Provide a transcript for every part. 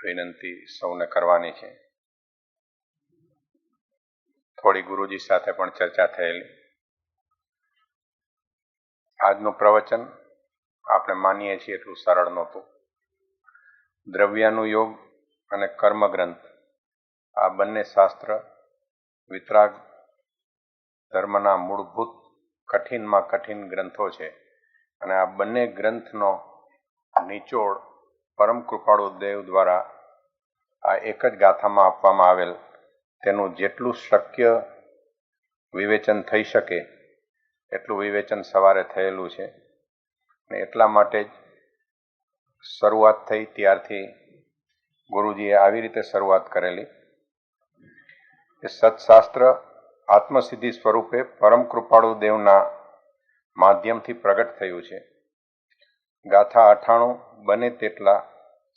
વિનંતી સૌને કરવાની છે. થોડી ગુરુજી સાથે પણ ચર્ચા થયેલી. આજનું પ્રવચન આપણે માનીએ છીએ એટલું સરળ નહોતું. દ્રવ્યાનુયોગ અને કર્મગ્રંથ આ બંને શાસ્ત્ર વિતરાગ ધર્મના મૂળભૂત કઠિનમાં કઠિન ગ્રંથો છે અને આ બંને ગ્રંથનો નિચોડ પરમ કૃપાળુ દેવ દ્વારા આ એક જ ગાથામાં આપવામાં આવેલ તેનું જેટલું શક્ય વિવેચન થઈ શકે એટલું વિવેચન સવારે થયેલું છે અને એટલા માટે જ શરૂઆત થઈ ત્યારથી ગુરુજીએ આવી રીતે શરૂઆત કરેલી કે સત્શાસ્ત્ર આત્મસિદ્ધિ સ્વરૂપે પરમ કૃપાળુ દેવના માધ્યમથી પ્રગટ થયું છે. ગાથા 98 બને તેટલા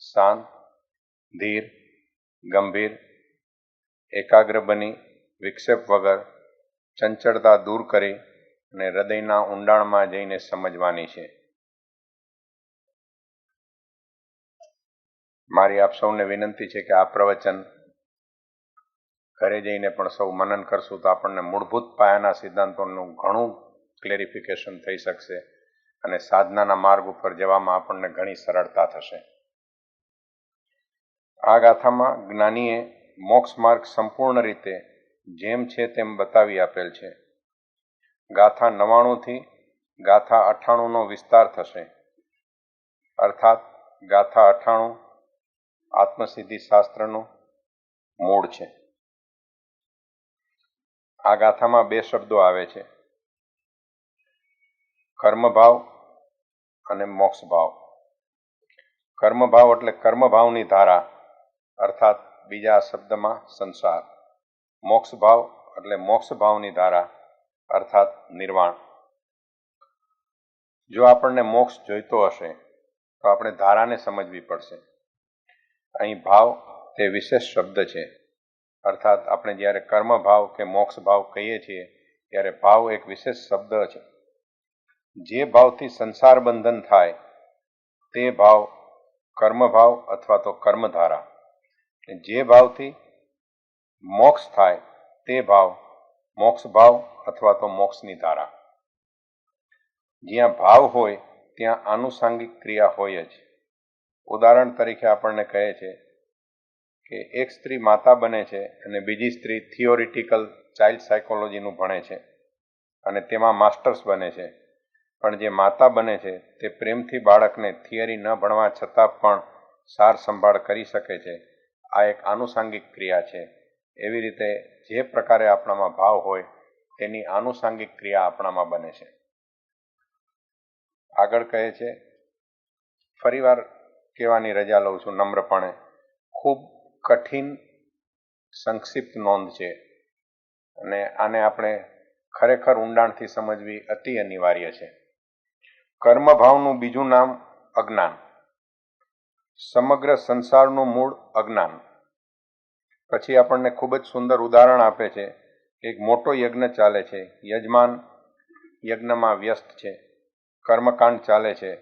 શાંત, ધીર, ગંભીર, એકાગ્ર બની વિક્ષેપ વગર ચંચળતા દૂર કરી અને હૃદયના ઊંડાણમાં જઈને સમજવાની છે. મારી આપ સૌને વિનંતી છે કે આ પ્રવચન ઘરે જઈને પણ સૌ મનન કરશું તો આપણને મૂળભૂત પાયાના સિદ્ધાંતોનું ઘણું ક્લેરિફિકેશન થઈ શકશે અને સાધનાના માર્ગ ઉપર જવામાં આપણને ઘણી સરળતા થશે. આ ગાથામાં જ્ઞાનીએ મોક્ષ માર્ગ સંપૂર્ણ રીતે જેમ છે તેમ બતાવી આપેલ છે. ગાથા 99 થી ગાથા 98નો વિસ્તાર થશે. અર્થાત ગાથા 98 આત્મસિદ્ધિ શાસ્ત્રનું મૂળ છે. આ ગાથામાં 2 શબ્દો આવે છે, કર્મભાવ અને મોક્ષભાવ. કર્મભાવ એટલે કર્મભાવની ધારા, અર્થાત બીજા શબ્દમાં સંસાર. મોક્ષભાવ એટલે મોક્ષભાવની ધારા, અર્થાત નિર્વાણ. જો આપણને મોક્ષ જોઈતો હશે તો આપણે ધારાને સમજવી પડશે. અહીં ભાવ તે વિશેષ શબ્દ છે, અર્થાત આપણે જ્યારે કર્મભાવ કે મોક્ષભાવ કહીએ છીએ ત્યારે ભાવ એક વિશેષ શબ્દ છે. જે ભાવથી સંસાર બંધન થાય તે ભાવ કર્મભાવ અથવા તો કર્મધારા. જે ભાવથી મોક્ષ થાય તે ભાવ મોક્ષભાવ અથવા તો મોક્ષની ધારા. જ્યાં ભાવ હોય ત્યાં આનુષાંગિક ક્રિયા હોય જ. ઉદાહરણ તરીકે આપણને કહે છે કે એક સ્ત્રી માતા બને છે અને બીજી સ્ત્રી થિયોરિટિકલ ચાઇલ્ડ સાયકોલોજીનું ભણે છે અને તેમાં માસ્ટર્સ બને છે. પણ જે માતા બને છે તે પ્રેમથી બાળકને થિયરી ન ભણવા છતાં પણ સાર સંભાળ કરી શકે છે. આ એક આનુષાંગિક ક્રિયા છે. એવી રીતે જે પ્રકારે આપણામાં ભાવ હોય તેની આનુષાંગિક ક્રિયા આપણામાં બને છે. આગળ કહે છે, ફરીવાર કહેવાની રજા લઉં છું નમ્રપણે, ખૂબ કઠિન સંક્ષિપ્ત નોંધ છે અને આને આપણે ખરેખર ઊંડાણથી સમજવી અતિ અનિવાર્ય છે. કર્મભાવનું બીજું નામ અજ્ઞાન. સમગ્ર સંસારનું મૂળ અજ્ઞાન. પછી આપણને ખૂબ જ સુંદર ઉદાહરણ આપે છે કે એક મોટો યજ્ઞ ચાલે છે, યજમાન યજ્ઞમાં વ્યસ્ત છે, કર્મકાંડ ચાલે છે.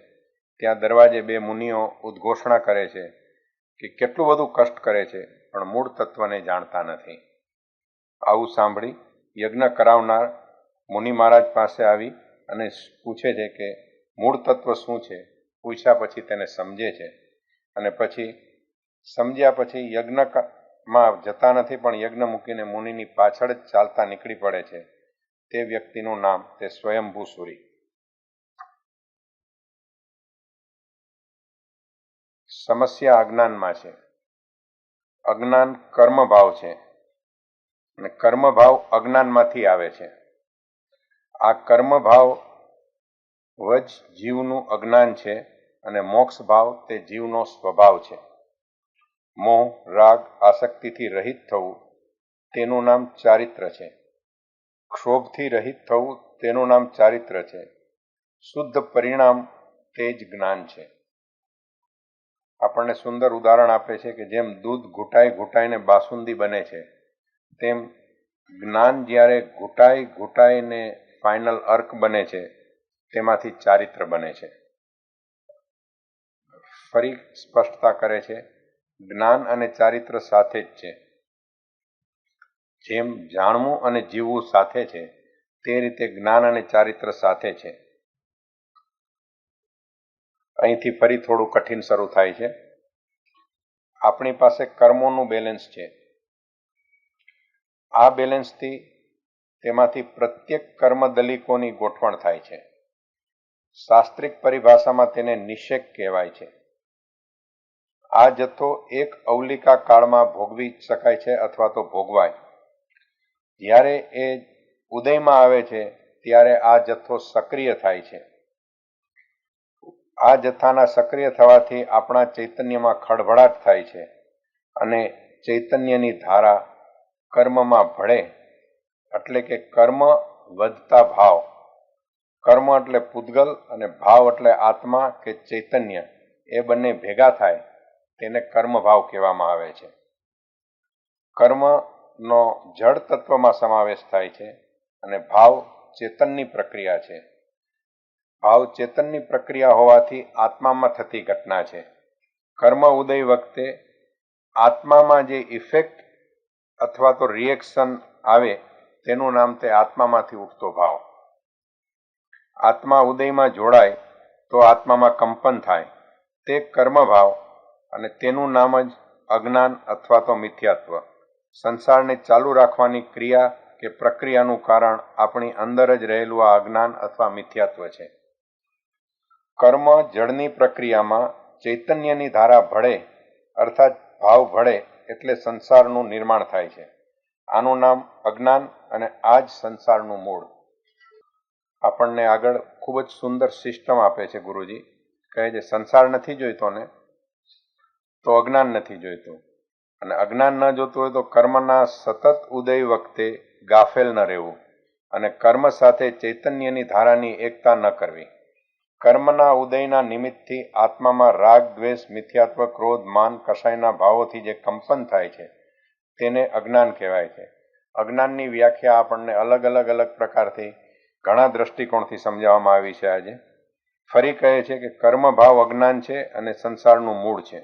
ત્યાં દરવાજે 2 મુનિઓ ઉદ્ઘોષણા કરે છે કે કેટલું બધું કષ્ટ કરે છે પણ મૂળ તત્વને જાણતા નથી. આવું સાંભળી યજ્ઞ કરાવનાર મુનિ મહારાજ પાસે આવી અને પૂછે છે કે મૂળ તત્વ શું છે. પૂછ્યા પછી તેને સમજે છે અને પછી સમજ્યા પછી યજ્ઞમાં જતા નથી પણ યજ્ઞ મૂકીને મુનિની પાછળ જ ચાલતા નીકળી પડે છે. તે વ્યક્તિનું નામ તે સ્વયંભૂ સૂરી. સમસ્યા અજ્ઞાનમાં છે. અજ્ઞાન કર્મભાવ છે અને કર્મભાવ અજ્ઞાનમાંથી આવે છે. આ કર્મભાવ જ જીવનું અજ્ઞાન છે અને મોક્ષભાવ તે જીવનો સ્વભાવ છે. મોહ, રાગ, આસક્તિથી રહિત થવું તેનું નામ ચારિત્ર છે. ક્ષોભથી રહિત થવું તેનું નામ ચારિત્ર છે. શુદ્ધ પરિણામ તે જ જ્ઞાન છે. આપણને સુંદર ઉદાહરણ આપે છે કે જેમ દૂધ ઘૂંટાઈ ઘૂંટાઈને બાસુંદી બને છે તેમ જ્ઞાન જ્યારે ઘૂંટાઈને ફાઇનલ અર્ક બને છે તેમાંથી ચારિત્ર બને છે. ફરી સ્પષ્ટતા કરે છે જ્ઞાન અને ચારિત્ર સાથે જ છે. જેમ જાણવું અને જીવવું સાથે છે, તે રીતે જ્ઞાન અને ચારિત્ર સાથે છે. અહીંથી ફરી થોડું કઠિન શરૂ થાય છે. આપણી પાસે કર્મોનું બેલેન્સ છે. આ બેલેન્સથી તેમાંથી પ્રત્યેક કર્મ દલિકોની ગોઠવણ થાય છે. શાસ્ત્રિક પરિભાષામાં તેને નિષેક કહેવાય છે. આ જથ્થો એક અવલિકા કાળમાં ભોગવી શકાય છે અથવા તો ભોગવાય. જ્યારે એ ઉદયમાં આવે છે ત્યારે આ જથ્થો સક્રિય થાય છે. આ જથ્થાના સક્રિય થવાથી આપણા ચૈતન્યમાં ખળભળાટ થાય છે અને ચૈતન્યની ધારા કર્મમાં ભળે, એટલે કે કર્મ વધતા ભાવ. કર્મ એટલે પૂતગલ અને ભાવ એટલે આત્મા કે ચૈતન્ય, એ બંને ભેગા થાય તેને કર્મભાવ કહેવામાં આવે છે. કર્મનો જળ તત્વમાં સમાવેશ થાય છે અને ભાવ ચેતનની પ્રક્રિયા છે. ભાવ ચેતનની પ્રક્રિયા હોવાથી આત્મામાં થતી ઘટના છે. કર્મ ઉદય વખતે આત્મામાં જે ઇફેક્ટ અથવા તો રિએક્શન આવે તેનું નામ તે આત્મામાંથી ઉઠતો ભાવ. આત્મા ઉદયમાં જોડાય તો આત્મામાં કંપન થાય, તે કર્મભાવ, અને તેનું નામ જ અજ્ઞાન અથવા તો મિથ્યાત્વ. સંસારને ચાલુ રાખવાની ક્રિયા કે પ્રક્રિયાનું કારણ આપણી અંદર જ રહેલું આ અજ્ઞાન અથવા મિથ્યાત્વ છે. કર્મ જળની પ્રક્રિયામાં ચૈતન્યની ધારા ભળે અર્થાત ભાવ ભળે એટલે સંસારનું નિર્માણ થાય છે. આનું નામ અજ્ઞાન અને આ જ સંસારનું મૂળ. આપણને આગળ ખૂબ જ સુંદર સિસ્ટમ આપે છે ગુરુજી. કહે છે સંસાર નથી જોઈતો ને તો અજ્ઞાન નથી જોઈતું, અને અજ્ઞાન ન જોતું હોય તો કર્મના સતત ઉદય વખતે ગાફેલ ન રહેવું અને કર્મ સાથે ચૈતન્યની ધારાની એકતા ન કરવી. કર્મના ઉદયના નિમિત્તથી આત્મામાં રાગ, દ્વેષ, મિથ્યાત્વ, ક્રોધ, માન, કસાયના ભાવોથી જે કંપન થાય છે તેને અજ્ઞાન કહેવાય છે. અજ્ઞાનની વ્યાખ્યા આપણને અલગ અલગ પ્રકારથી ઘણા દ્રષ્ટિકોણથી સમજાવવામાં આવી છે. આજે ફરી કહે છે કે કર્મ ભાવ અજ્ઞાન છે અને સંસારનું મૂળ છે.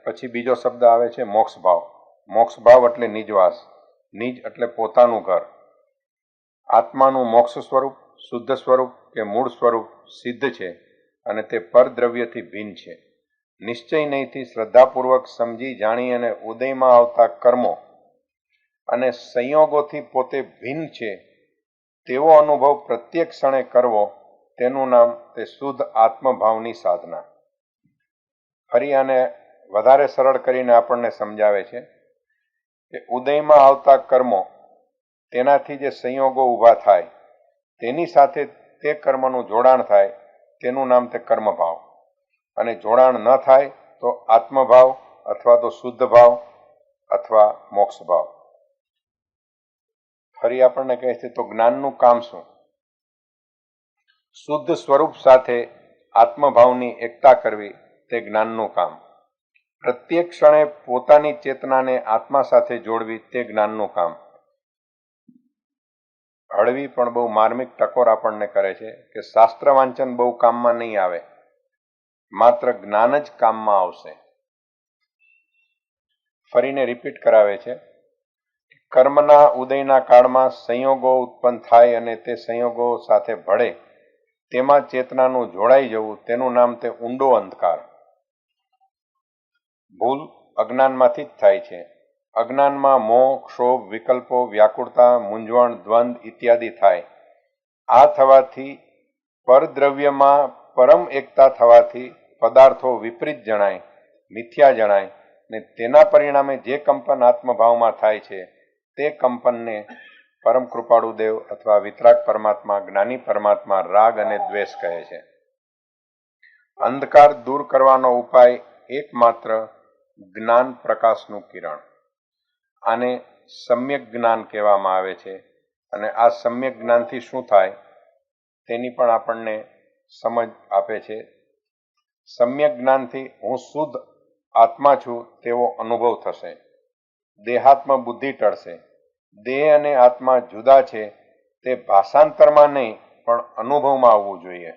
પછી બીજો શબ્દ આવે છે મોક્ષ ભાવ. મોક્ષ ભાવ એટલે નિજવાસ. નિજ એટલે પોતાનું ઘર. આત્માનું મોક્ષ સ્વરૂપ, શુદ્ધ સ્વરૂપ કે મૂળ સ્વરૂપ સિદ્ધ છે અને તે પરદ્રવ્યથી ભિન્ન છે. નિશ્ચય નહીંથી શ્રદ્ધાપૂર્વક સમજી જાણી અને ઉદયમાં આવતા કર્મો અને સંયોગોથી પોતે ભિન્ન છે તેવો અનુભવ પ્રત્યેક ક્ષણે કરવો, તેનું નામ તે શુદ્ધ આત્મભાવની સાધના. ફરી આને વધારે સરળ કરીને આપણને સમજાવે છે કે ઉદયમાં આવતા કર્મો, તેનાથી જે સંયોગો ઊભા થાય તેની સાથે તે કર્મનું જોડાણ થાય તેનું નામ તે કર્મભાવ, અને જોડાણ ન થાય તો આત્મભાવ અથવા તો શુદ્ધ ભાવ અથવા મોક્ષ ભાવ. ફરી આપણને કહે છે તો જ્ઞાનનું કામ શું? શુદ્ધ સ્વરૂપ સાથે આત્મભાવની એકતા કરવી તે જ્ઞાનનું કામ. પ્રત્યેક ક્ષણે પોતાની ચેતનાને આત્મા સાથે જોડવી તે જ્ઞાનનું કામ. હળવી પણ બહુ માર્મિક ટકોર આપણને કરે છે કે શાસ્ત્ર વાંચન બહુ કામમાં નહીં આવે, માત્ર જ્ઞાન જ કામમાં આવશે. ફરીને રિપીટ કરાવે છે, કર્મના ઉદયના કાળમાં સંયોગો ઉત્પન્ન થાય અને તે સંયોગો સાથે ભળે તેમાં ચેતનાનું જોડાઈ જવું, તેનું નામ તે ઊંડો અંધકાર. ભૂલ અજ્ઞાનમાંથી જ થાય છે. અજ્ઞાનમાં મોહ, ક્ષોભ, વિકલ્પો, વ્યાકુળતા, મૂંઝવણ, દ્વંદ્વ ઇત્યાદિ થાય. આ થવાથી પરદ્રવ્યમાં પરમ એકતા થવાથી પદાર્થો વિપરીત જણાય, મિથ્યા જણાય, ને તેના પરિણામે જે કંપન આત્મભાવમાં થાય છે તે કંપનને પરમ કૃપાળુ દેવ અથવા વિતરાગ પરમાત્મા, જ્ઞાની પરમાત્મા રાગ અને દ્વેષ કહે છે. અંધકાર દૂર કરવાનો ઉપાય એકમાત્ર જ્ઞાન પ્રકાશનું કિરણ. આને સમ્યક જ્ઞાન કહેવામાં આવે છે, અને આ સમ્યક જ્ઞાનથી શું થાય તેની પણ આપણને સમજ આપે છે. સમ્યક જ્ઞાનથી હું શુદ્ધ આત્મા છું તેવો અનુભવ થશે. દેહાત્મ બુદ્ધિ ટળશે. દેહ અને આત્મા જુદા છે તે ભાષાંતરમાં નહીં પણ અનુભવમાં આવવું જોઈએ.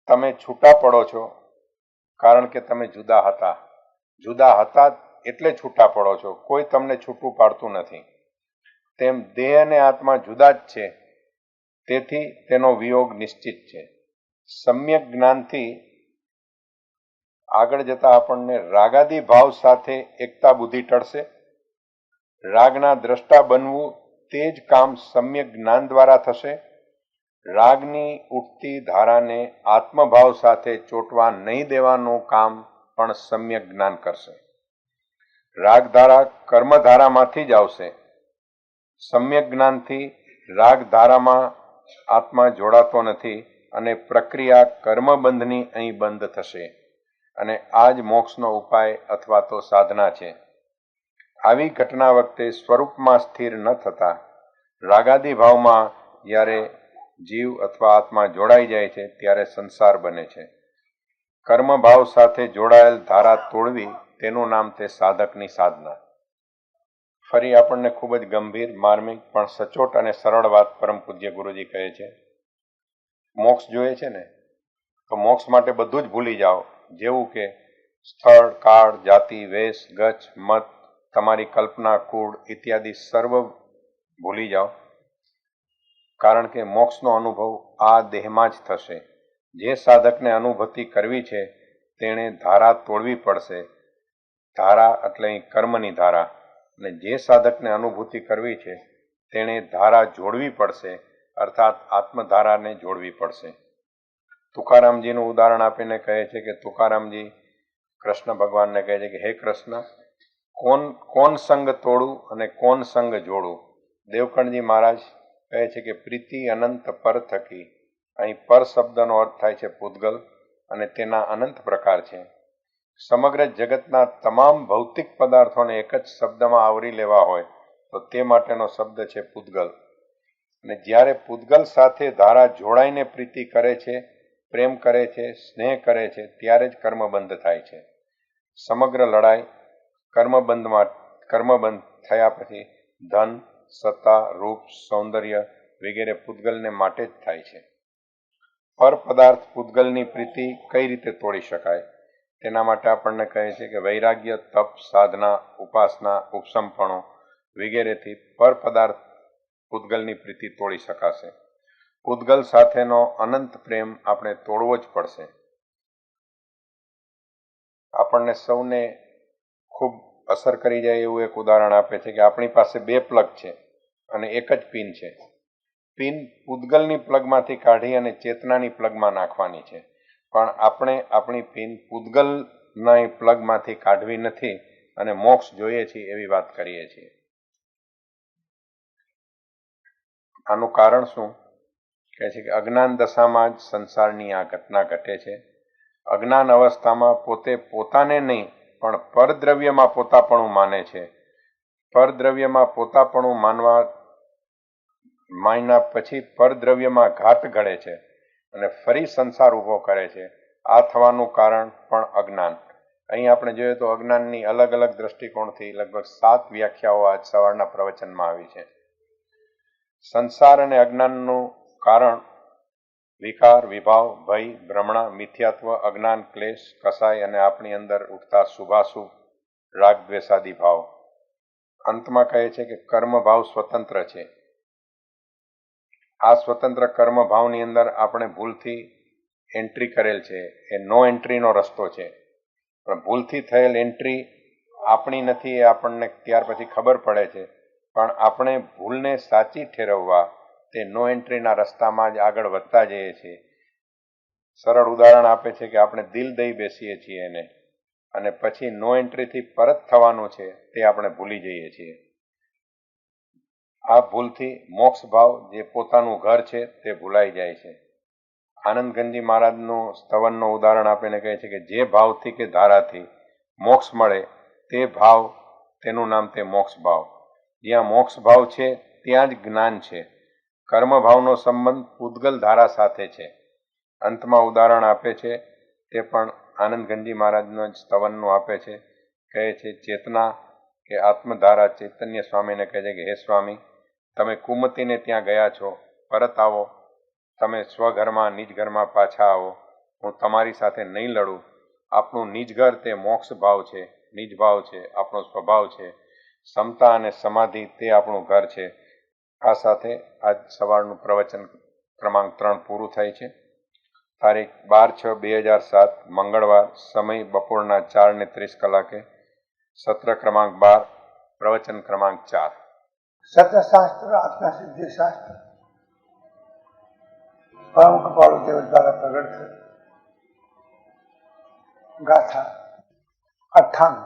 તમે છૂટા પડો છો, કારણ કે તમે જુદા હતા એટલે છૂટા પડો છો, કોઈ તમને છૂટું પાડતું નથી. તેમ દેહ અને આત્મા જુદા જ છે, તેથી તેનો વિયોગ નિશ્ચિત છે. સમ્યક જ્ઞાનથી આગળ જતા આપણને રાગાદી ભાવ સાથે એકતા બુદ્ધિ ટળશે. રાગના દ્રષ્ટા બનવું તે જ કામ સમ્યક જ્ઞાન દ્વારા થશે. રાગની ઉઠતી ધારાને આત્મભાવ સાથે ચોંટવા નહીં દેવાનું કામ પણ સમ્યક જ્ઞાન કરશે. રાગધારા કર્મધારામાંથી જ આવશે. સમ્યક જ્ઞાનથી રાગધારામાં આત્મા જોડાતો નથી અને પ્રક્રિયા કર્મબંધની અહીં બંધ થશે અને આ જ મોક્ષનો ઉપાય અથવા તો સાધના છે. આવી ઘટના વખતે સ્વરૂપમાં સ્થિર ન થતા રાગાદી ભાવમાં જ્યારે જીવ અથવા આત્મા જોડાઈ જાય છે ત્યારે સંસાર બને છે. કર્મભાવ સાથે જોડાયેલ ધારા તોડવી તેનું નામ તે સાધકની સાધના. ફરી આપણને ખૂબ જ ગંભીર, માર્મિક પણ સચોટ અને સરળ વાત પરમ પૂજ્ય ગુરુજી કહે છે. મોક્ષ જોઈએ છે ને, તો મોક્ષ માટે બધું જ ભૂલી જાઓ, જેવું કે સ્થળ, કાળ, જાતિ, વેશ, ગચ્છ, મત, તમારી કલ્પના, કુળ ઇત્યાદિ સર્વ ભૂલી જાઓ. કારણ કે મોક્ષનો અનુભવ આ દેહમાં જ થશે. જે સાધકને અનુભૂતિ કરવી છે તેણે ધારા તોડવી પડશે. ધારા એટલે અહીં કર્મની ધારા. અને જે સાધકને અનુભૂતિ કરવી છે તેણે ધારા જોડવી પડશે, અર્થાત આત્મધારાને જોડવી પડશે. તુકારામજીનું ઉદાહરણ આપીને કહે છે કે તુકારામજી કૃષ્ણ ભગવાનને કહે છે કે હે કૃષ્ણ, કોણ સંગ તોડું અને કોણ સંગ જોડું? દેવકણજી મહારાજ કહે છે કે પ્રીતિ અનંત પર થકી. અહીં પર શબ્દનો અર્થ થાય છે પૂતગલ અને તેના અનંત પ્રકાર છે. સમગ્ર જગતના તમામ ભૌતિક પદાર્થોને એક જ શબ્દમાં આવરી લેવા હોય તો તે માટેનો શબ્દ છે પૂતગલ. અને જ્યારે પૂતગલ સાથે ધારા જોડાઈને પ્રીતિ કરે છે, પ્રેમ કરે છે, સ્નેહ કરે છે, ત્યારે જ કર્મબંધ થાય છે. સમગ્ર લડાઈ કર્મબંધ થયા પછી ધન, સત્તા, રૂપ, સૌંદર્ય વગેરે પૂતગલને માટે જ થાય છે. પર પદાર્થ પૂતગલની પ્રીતિ કઈ રીતે તોડી શકાય? તેના માટે આપણને કહે છે કે વૈરાગ્ય, તપ, સાધના, ઉપાસના, ઉપસમપણો વગેરેથી પર પદાર્થ પૂતગલની પ્રીતિ તોડી શકાશે. પૂતગલ સાથેનો અનંત પ્રેમ આપણે તોડવો જ પડશે. આપણને સૌને ખૂબ અસર કરી જાય એવું એક ઉદાહરણ આપે છે કે આપણી પાસે 2 પ્લગ છે અને એક જ પિન છે. પિન પૂતગલની પ્લગમાંથી કાઢી અને ચેતનાની પ્લગમાં નાખવાની છે, પણ આપણે આપણી પિન પૂતગલના પ્લગમાંથી કાઢવી નથી અને મોક્ષ જોઈએ છીએ એવી વાત કરીએ છીએ. આનું કારણ શું? કહે છે કે અજ્ઞાન દશામાં જ સંસારની આ ઘટના ઘટે છે. અજ્ઞાન અવસ્થામાં પોતે પોતાને નહીં પણ પરદ્રવ્યમાં પોતાપણું માને છે. પરદ્રવ્યમાં પોતાપણું માન્યા પછી પરદ્રવ્યમાં ઘાત ઘડે છે અને ફરી સંસાર ઊભો કરે છે. આ થવાનું કારણ પણ અજ્ઞાન. અહીં આપણે જોઈએ તો અજ્ઞાનની અલગ અલગ દ્રષ્ટિકોણથી લગભગ 7 વ્યાખ્યાઓ આજ સવારના પ્રવચનમાં આવી છે. સંસાર અને અજ્ઞાનનું કારણ વિકાર, વિભાવ, ભય, ભ્રમણા, મિથ્યાત્વ, અજ્ઞાન, ક્લેશ, કસાય અને આપણી અંદર ઉઠતા શુભાશુભ, રાગ, દ્વેષાદી ભાવ. અંતમાં કહે છે કે કર્મભાવ સ્વતંત્ર છે. આ સ્વતંત્ર કર્મભાવની અંદર આપણે ભૂલથી એન્ટ્રી કરેલ છે, એ નો એન્ટ્રીનો રસ્તો છે. પણ ભૂલથી થયેલ એન્ટ્રી આપણી નથી એ આપણને ત્યાર પછી ખબર પડે છે, પણ આપણે ભૂલને સાચી ઠેરવવા તે નો એન્ટ્રીના રસ્તામાં જ આગળ વધતા જઈએ છીએ. સરળ ઉદાહરણ આપે છે કે આપણે દિલ દઈ બેસીએ છીએ એને, અને પછી નો એન્ટ્રીથી પરત થવાનું છે તે આપણે ભૂલી જઈએ છીએ. આ ભૂલથી મોક્ષ ભાવ જે પોતાનું ઘર છે તે ભૂલાઈ જાય છે. આનંદગંજી મહારાજનું સ્તવનનું ઉદાહરણ આપીને કહે છે કે જે ભાવથી કે ધારાથી મોક્ષ મળે તે ભાવ, તેનું નામ તે મોક્ષ ભાવ. જ્યાં મોક્ષ ભાવ છે ત્યાં જ જ્ઞાન છે. કર્મભાવનો સંબંધ પૂતગલ ધારા સાથે છે. અંતમાં ઉદાહરણ આપે છે તે પણ આનંદગંજી મહારાજનું જ સ્તવનનું આપે છે. કહે છે ચેતના કે આત્મધારા ચૈતન્ય સ્વામીને કહે છે કે હે સ્વામી, તમે કુમતીને ત્યાં ગયા છો, પરત આવો. તમે સ્વઘરમાં નિજ ઘરમાં પાછા આવો. હું તમારી સાથે નહીં લડું, આપણું નિજ ઘર તે મોક્ષ ભાવ છે, નિજ ભાવ છે, આપણો સ્વભાવ છે. સમતા અને સમાધિ તે આપણું ઘર છે. આ સાથે આજ સવારનું પ્રવચન ક્રમાંક 3 પૂરું થાય છે. તારીખ 12/6/2007 મંગળવાર, સમય બપોરના 4:30 કલાકે, સત્ર ક્રમાંક 12, પ્રવચન ક્રમાંક 4. સત્યશાસ્ત્ર આત્મા સિદ્ધિ શાસ્ત્ર પરમ કૃપાળુ દેવ દ્વારા પ્રગટ થયું. ગાથા 98.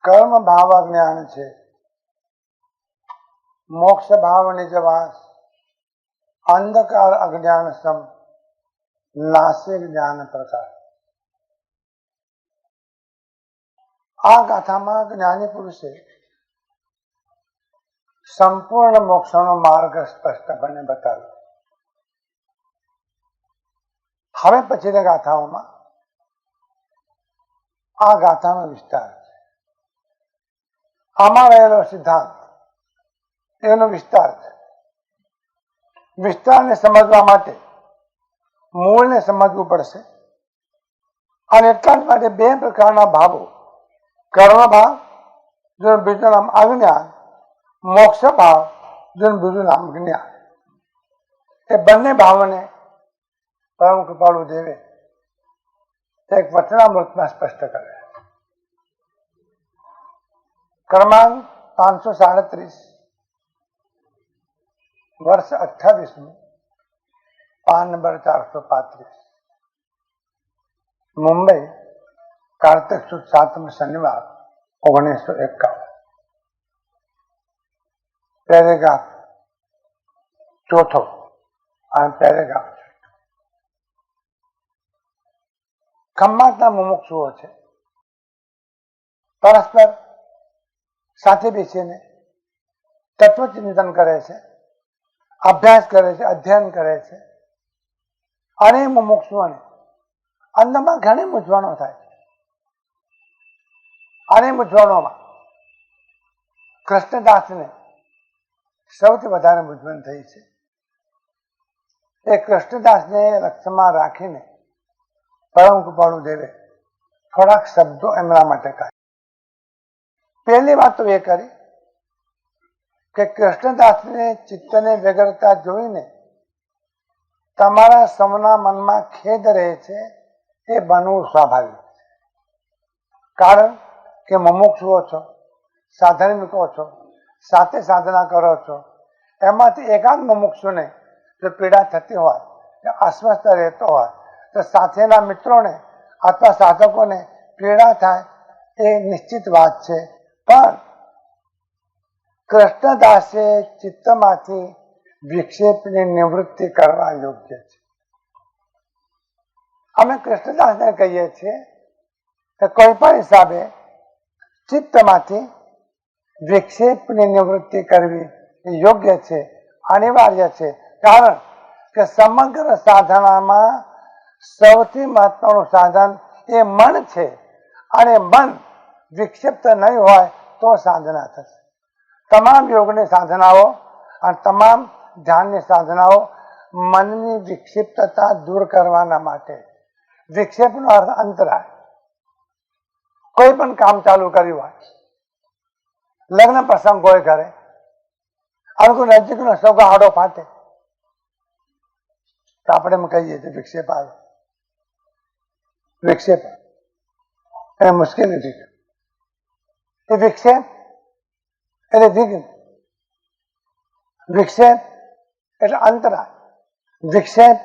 કર્મ ભાવ જ્ઞાન છે, મોક્ષ ભાવ નિજવાસ, અંધકાર અજ્ઞાન સમ, નાસે જ્ઞાન પ્રકાશ. આ ગાથામાં જ્ઞાની પુરુષે સંપૂર્ણ મોક્ષનો માર્ગ સ્પષ્ટપણે બતાવ્યો. હવે પછીની ગાથાઓમાં આ ગાથાનો વિસ્તાર છે. આમાં રહેલો સિદ્ધાંત એનો વિસ્તાર છે. વિસ્તારને સમજવા માટે મૂળને સમજવું પડશે. અને એટલા જ માટે બે પ્રકારના ભાવો, કર્મ ભાવ જેનું બીજું નામ અજ્ઞાન, મોક્ષ ભાવ જેનું બીજું નામ જ્ઞાન, એ બંને ભાવોને પરમ કૃપાળુ દેવે એક વચનામૃતમાં સ્પષ્ટ કરે. ક્રમાંક 537, વર્ષ 28, પાન નંબર 435, મુંબઈ, કાર્તિક સુદ 7 શનિવાર 1951. પેરેગ્રાફ ચોથો અને પેરેગ્રાફ ખમ્માતના મુમુક્ષુઓ છે. પરસ્પર સાથે બેસીને તત્વચિંતન કરે છે, અભ્યાસ કરે છે, અધ્યયન કરે છે. અને મુમુક્ષુઓને અંદરમાં ઘણી મૂંઝવણો થાય છે. અને મૂંઝવણોમાં કૃષ્ણદાસને સૌથી વધારે મૂંઝવણ થઈ છે. એ કૃષ્ણદાસને લક્ષ્યમાં રાખીને પરમ કૃપાળુ દેવે થોડાક શબ્દો એમના માટે કહે. પહેલી વાત તો એ કરી કે કૃષ્ણદાસને ચિત્તને વ્યગ્રતા જોઈને તમારા સૌના મનમાં ખેદ રહે છે. એ બનવું સ્વાભાવિક છે. કારણ કે મુમુક્ષુઓ છો, સાધનિકો છો, સાથે સાધના કરો છો. એમાંથી એકાદ મુમુક્ષુને જો પીડા થતી હોય, અસ્વસ્થ રહેતો હોય, તો સાથેના મિત્રોને અથવા સાધકોને પીડા થાય એ નિશ્ચિત વાત છે. પણ કૃષ્ણદાસે ચિત્તમાંથી વિક્ષેપની નિવૃત્તિ કરવા યોગ્ય છે. અમે કૃષ્ણદાસને કહીએ છીએ કે કોઈ પણ હિસાબે ચિત્તમાંથી વિક્ષેપની નિવૃત્તિ કરવી યોગ્ય છે, અનિવાર્ય છે. કારણ કે સમગ્ર સાધનામાં સૌથી મહત્વનું સાધન એ મન છે. અને મન વિક્ષિપ્ત નહીં હોય તો સાધના થશે. તમામ યોગની સાધનાઓ અને તમામ ધ્યાનની સાધનાઓ મનની વિક્ષિપ્તતા દૂર કરવાના માટે. વિક્ષેપનો અર્થ અંતરાય. કોઈ પણ કામ ચાલુ કર્યું હોય, લગ્ન પ્રસંગ હોય ઘરે, અને કોઈ નજીકનો સગો આડો ફાટે તો આપણે એમ કહીએ છીએ વિક્ષેપ આવે. વિક્ષેપ એ મુશ્કેલી થઈ. એ વિક્ષેપ એટલે વિઘ્ન, વિક્ષેપ એટલે અંતરાય, વિક્ષેપ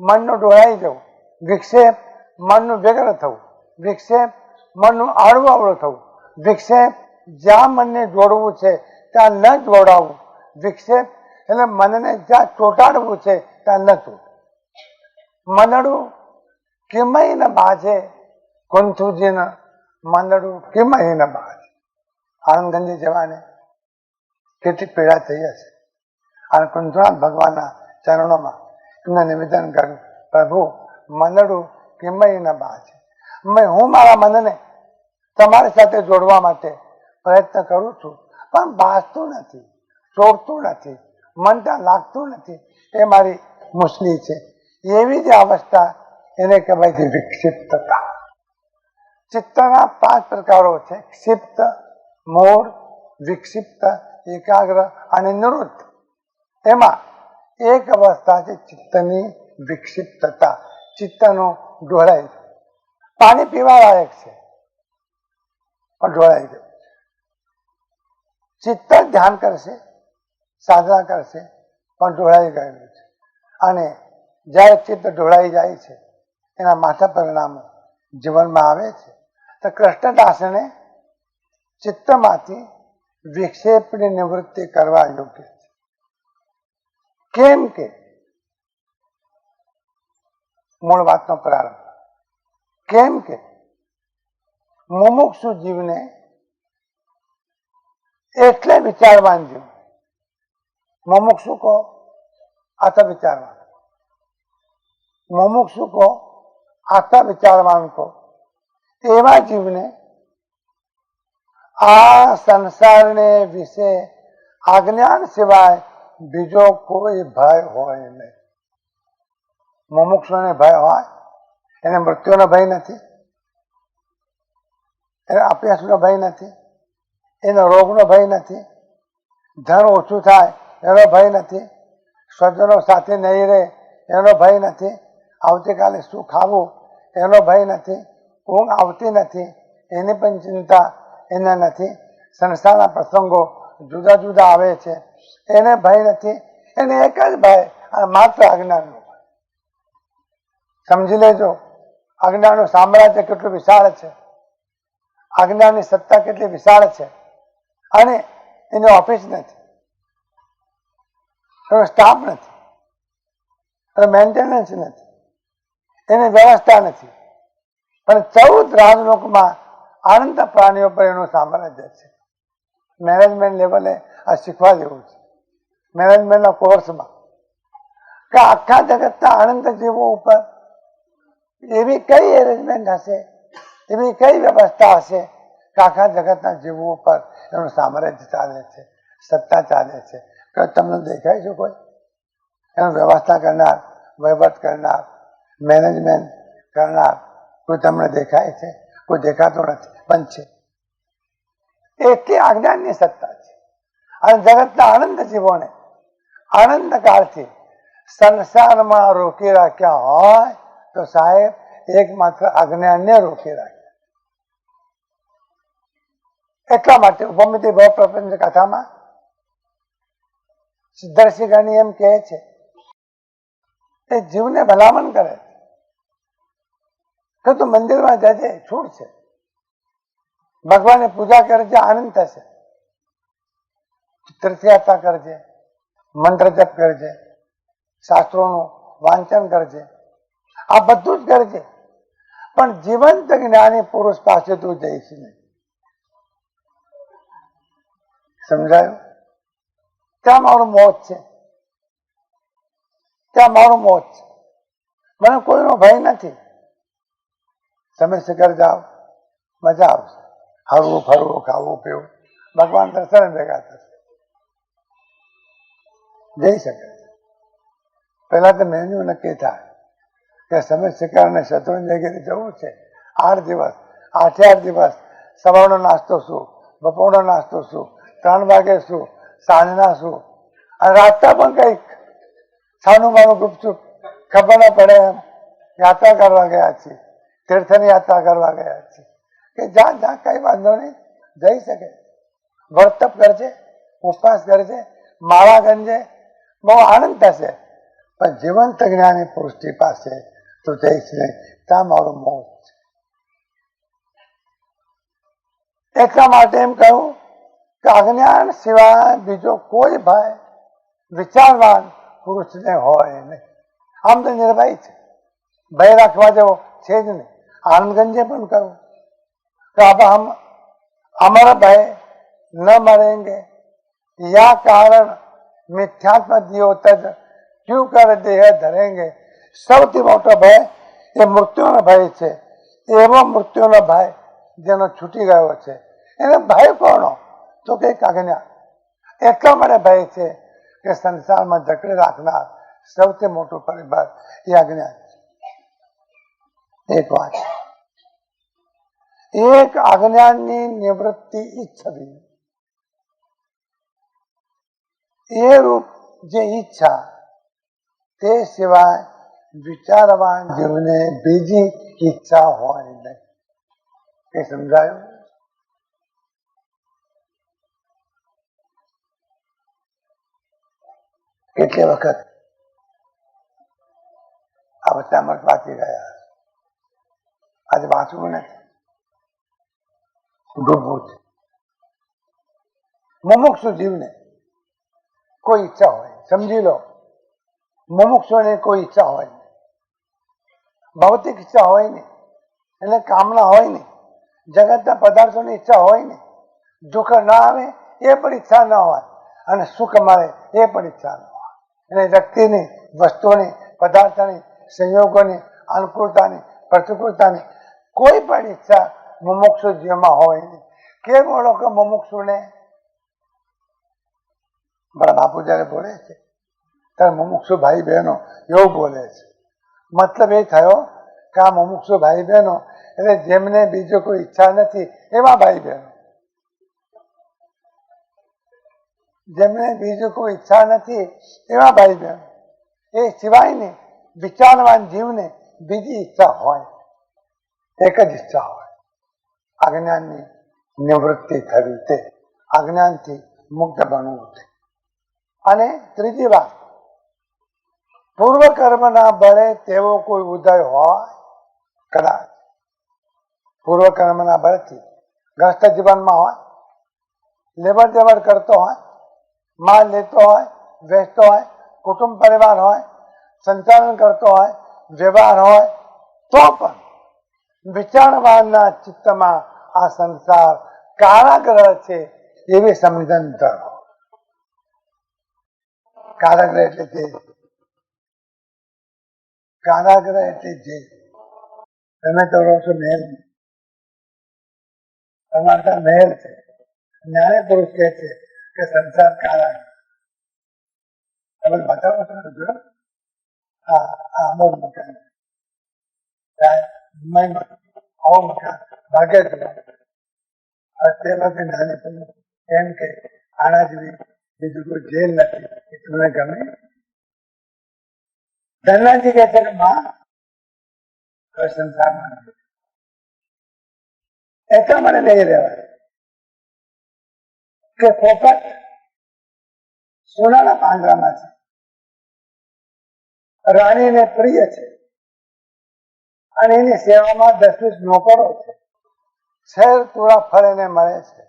મનનું ડોળાઈ જવું, વિક્ષેપ મનનું વ્યગ્ર થવું, વિક્ષેપ મનનું આડું અવળું થવું, વિક્ષેપ જ્યાં મનને જોડવું છે ત્યાં ન જોડાવવું, વિક્ષેપ એટલે મનને જ્યાં ચોંટાડવું છે ત્યાં ન ચોંટવું. મનડું કિમય ન બાજે, કુંથુજીના મનડું કિમય ન બાજે. આનંદગંજી જવાને કેટલી પીડા થઈ હશે. અને કુંથુનાથ ભગવાનના ચરણોમાં એમને નિવેદન કર્યું, પ્રભુ મનડું કિમય ન બાજે. હું મારા મનને તમારી સાથે જોડવા માટે પ્રયત્ન કરું છું, પણ બાજતું નથી, જોડતું નથી, મન ત્યાં લાગતું નથી. એ મારી મુશ્કેલી છે. એવી જ અવસ્થા એને કહેવાય છે વિક્ષિપ્તતા. ચિત્તના 5 પ્રકારો છે: ક્ષિપ્ત, મૂળ, વિક્ષિપ્ત, એકાગ્ર અને નિવૃત્ત. એમાં એક અવસ્થા છે ચિત્તની વિક્ષિપ્તતા. ચિત્તનું ઢોળાઈ, પાણી પીવા લાયક છે પણ ઢોળાઈ ગયું. ચિત્ત ધ્યાન કરશે, સાધના કરશે પણ ઢોળાઈ ગયેલું છે. અને જ્યારે ચિત્ત ઢોળાઈ જાય છે એના માઠા પરિણામો જીવનમાં આવે છે. તો કૃષ્ણદાસને ચિત્તમાંથી વિક્ષેપની નિવૃત્તિ કરવા યોગ્ય છે. કેમ કે મૂળ વાતનો પ્રારંભ, કેમ કે મુમુક્ષુ જીવને એટલે વિચારવાન જીવ, मुमुक्षु को आता विचारवान, मुमुक्षु को आता विचारवान को एवा जीवने आ संसार ने विषे अज्ञान सिवाय बीजो कोई भय होय नहीं. मुमुक्षुने भय होय, એને મૃત્યુનો ભય નથી, એને અપયશનો ભય નથી, એનો રોગનો ભય નથી, ધન ઓછું થાય એનો ભય નથી, સ્વજનો સાથે નહીં રહે એનો ભય નથી, આવતીકાલે શું ખાવું એનો ભય નથી, ઊંઘ આવતી નથી એની પણ ચિંતા એને નથી, સંસારના પ્રસંગો જુદા જુદા આવે છે એને ભય નથી. એને એક જ ભય, અને માત્ર અજ્ઞાનનો ભય. સમજી લેજો, અજ્ઞાનનું સામ્રાજ્ય કેટલું વિશાળ છે, અજ્ઞાનની સત્તા કેટલી વિશાળ છે, અને એની ઓફિસ નથી, એનો સ્ટાફ નથી, એનો મેન્ટેનન્સ નથી, એની વ્યવસ્થા નથી, પણ 14 રાજલોકમાં અનંત પ્રાણીઓ પર એનું સામ્રાજ્ય છે. મેનેજમેન્ટ લેવલે આ શીખવા જેવું છે, મેનેજમેન્ટના કોર્સમાં, કે આખા જગતના અનંત જીવો ઉપર એવી કઈ એરેન્જમેન્ટ હશે, એવી કઈ વ્યવસ્થા હશે કે આખા જગતના જીવો ઉપર એનું સામ્રાજ્ય ચાલે છે, સત્તા ચાલે છે. તો તમને દેખાય છે કોઈ એનું વ્યવસ્થા કરનાર, વહીવટ કરનાર, મેનેજમેન્ટ કરનાર કોઈ તમને દેખાય છે? કોઈ દેખાતો નથી, પણ છે. એટલી અજ્ઞાનની સત્તા છે. અને જગતના અનંત જીવોને અનંત કાળથી સંસારમાં રોકી રાખ્યા હોય તો સાહેબ એકમાત્ર અજ્ઞાનને રોકી રાખ્યા. એટલા માટે ઉપમિતિ ભાવ પ્રપંચ કથામાં સિદ્ધર્ષિ ગણી એમ કહે છે, એ જીવને ભલામણ કરે કે તું મંદિરમાં જજે, છૂટ છે, ભગવાનની પૂજા કરજે, આનંદ થશે, તીર્થયાત્રા કરજે, મંત્ર જપ કરજે, શાસ્ત્રોનું વાંચન કરજે, આ બધું જ કરજે, પણ જીવંત જ્ઞાની પુરુષ પાસે તું જઈશ નહીં. સમજાયું? ત્યાં મારું મોત છે, ત્યાં મારું મોત છે, મને કોઈનો ભય નથી. તમે શિખર જાઓ, મજા આવશે, હરવું ફરવું, ખાવું પીવું, ભગવાન દર્શન ભેગા થશે, જઈ શકે. પહેલા તો મેન્યુ નક્કી થાય કે સમય શિખર અને શત્રુંજયગીરી જવું છે, 8 દિવસ, 8 દિવસ, સવારનો નાસ્તો શું, બપોરનો નાસ્તો શું, 3 વાગે શું, સાંજના શું, અને રાતના પણ કંઈક છાનું માનું ગુપચુપ ખબર ના પડે એમ યાત્રા કરવા ગયા છીએ, તીર્થની યાત્રા કરવા ગયા છીએ, કે જ્યાં જ્યાં કઈ વાંધો નહીં, જઈ શકે. વર્તપ કરજે, ઉપવાસ કરજે, માળા ગંજે, બહુ આનંદ થશે. પણ જીવંત જ્ઞાની પુરુષની પાસે તો જઈશ નહીં, ત્યાં મારું મોત છે. એટલા માટે એમ કહ્યું કે અજ્ઞાન સિવાય બીજો કોઈ ભય વિચારવાન પુરુષને હોય નહીં. આમ તો નિર્ભય છે, ભય રાખવા જેવો છે જ નહીં. આનંદ ગંજે પણ કહ્યું કે अब हम अमर भय न मरेंगे, या कारण मिथ्यात्म दियो तज क्यों कर देह धरेंगे. સૌથી મોટો ભય એ મૃત્યુનો ભય છે. એવો મૃત્યુનો ભય જેનો છૂટી ગયો છે, એને ભય કોનો? તો કંઈક આજ્ઞા. એટલો મને ભય છે કે સંસારમાં જકડી રાખનાર સૌથી મોટું પરિબળ એ આજ્ઞા છે. એક વાત, એક અજ્ઞાનની નિવૃત્તિ ઈચ્છવી, એ રૂપ જે ઈચ્છા, તે સિવાય વિચારવાન જીવને બીજી ઈચ્છા હોય નહીં. એ સમજાયું? કેટલી વખત આ વચનામૃત વાંચી ગયા, આજે વાંચવું નથી, ડૂબવું છે. મુમુક્ષુ જીવને કોઈ ઈચ્છા હોય, સમજી લો, મુમુક્ષુને કોઈ ઈચ્છા હોય નહીં, ભૌતિક ઈચ્છા હોય નહીં, એટલે કામના હોય નહીં, જગતના પદાર્થોની ઈચ્છા હોય નહીં, દુઃખ ના આવે એ પણ ઈચ્છા ન હોય, અને સુખ મળે એ પણ ઈચ્છા ન હોય. એટલે વ્યક્તિની, વસ્તુની, પદાર્થની, સંયોગોની, અનુકૂળતાની, પ્રતિકૂળતાની કોઈ પણ ઈચ્છા મુમુક્ષુ જીવમાં હોય નહીં. કેમ ઓળખો મુમુક્ષુને? બરા બાપુ જયારે બોલે છે ત્યારે મુમુક્ષુ ભાઈ બહેનો એવું બોલે છે. મતલબ એ થયો કે આ મુમુક્ષુ ભાઈ બહેનો એટલે જેમને બીજો કોઈ ઈચ્છા નથી એવા ભાઈ બહેનો, જેમને બીજું કોઈ ઈચ્છા નથી એવા ભાઈ બહેનો. એ સિવાયની વિચારવાન જીવને બીજી ઈચ્છા હોય, એક જ ઈચ્છા હોય, અજ્ઞાનની નિવૃત્તિ થવી, તે અજ્ઞાનથી મુક્ત બનવું છે. અને ત્રીજી વાત, પૂર્વ કર્મના બળે તેવો કોઈ ઉદય હોય, કદાચ પૂર્વ કર્મના બળથી ગ્રસ્ત જીવનમાં હોય, લેવડ દેવડ કરતો હોય, માલ લેતો હોય, વેચતો હોય, કુટુંબ પરિવાર હોય, સંચાલન કરતો હોય, વ્યવહાર હોય, તો પણ વિચારવાના ચિત્તમાં આ સંસાર કારાગ્રહ છે એવી સમજણ ધરો. કારાગ્રહ એટલે જેલ, કારાગ્રહ એટલે જેલ. તમે તો રહો છો મહેલ, તમારે ત્યાં મહેલ છે. ન્યાય પુરુષ કહે છે કે સંસાર કારાગ્રહ. તમે બતાવો છો જોયો? અમુક મકાન, આવો મકાન ભાગે જ તેમાંથી નાની એમ કે આના જેવી બીજું કોઈ જેલ નથી. એ તમને ગમે? ધનરાજી કહે છે કે માં સંસારમાં નથી, એટલા મને લઈ લેવાય કે પોપટ સોનાના પાંજરામાં છે, રાણીને પ્રિય છે, અને એની સેવામાં 10-20 નોકરો છે, શેર તુરા ફળ એને મળે છે,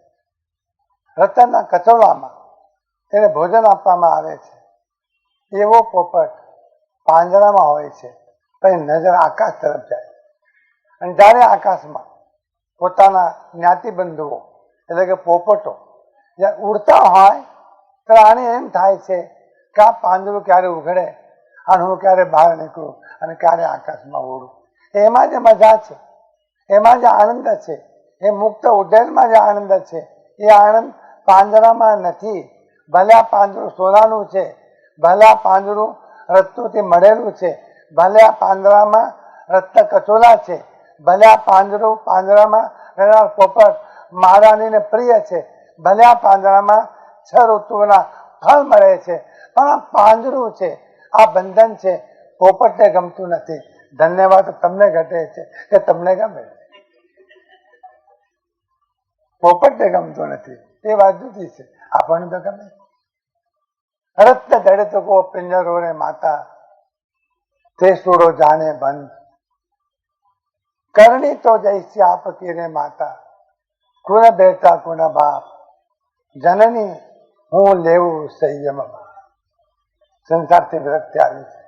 રતનના કચોલામાં તેને ભોજન આપવામાં આવે છે. એવો પોપટ પાંજરામાં હોય છે, પણ નજર આકાશ તરફ જાય, અને જ્યારે આકાશમાં પોતાના જ્ઞાતિબંધુઓ એટલે કે પોપટો જ્યારે ઉડતા હોય ત્યારે આને એમ થાય છે કે આ પાંજરું ક્યારે ઉઘડે અને હું ક્યારે બહાર નીકળું અને ક્યારે આકાશમાં ઉડું. એમાં જે મજા છે, એમાં જે આનંદ છે, એ મુક્ત ઉડ્ડયનમાં જે આનંદ છે, એ આનંદ પાંજરામાં નથી. ભલે આ પાંજરું સોનાનું છે, ભલે આ પાંજરું રત્નોથી મળેલું છે, ભલે આ પાંજરામાં રત્ન કચોલા છે, ભલે આ પાંજરામાં રહેનાર પોપટ મહારાણીને પ્રિય છે, ભલે આ પાંજરામાં 6 ઋતુઓના ફળ મળે છે, પણ આ પાંજરું છે, આ બંધન છે, પોપટને ગમતું નથી. ધન્યવાદ તમને ઘટે છે કે તમને ગમે છે, પોપટને ગમતું નથી એ વાત જુદી છે, આપણને તો ગમે. રત્ન જડે તો કો પિંજરો રે માતા, તે સુડો જાને બંધ, કરણી તો જૈસી આપકી રે માતા, કુન બેટા કુન બાપ, જનની હું લેવું સંયમ. સંસારથી વિરક્તિ આવી છે.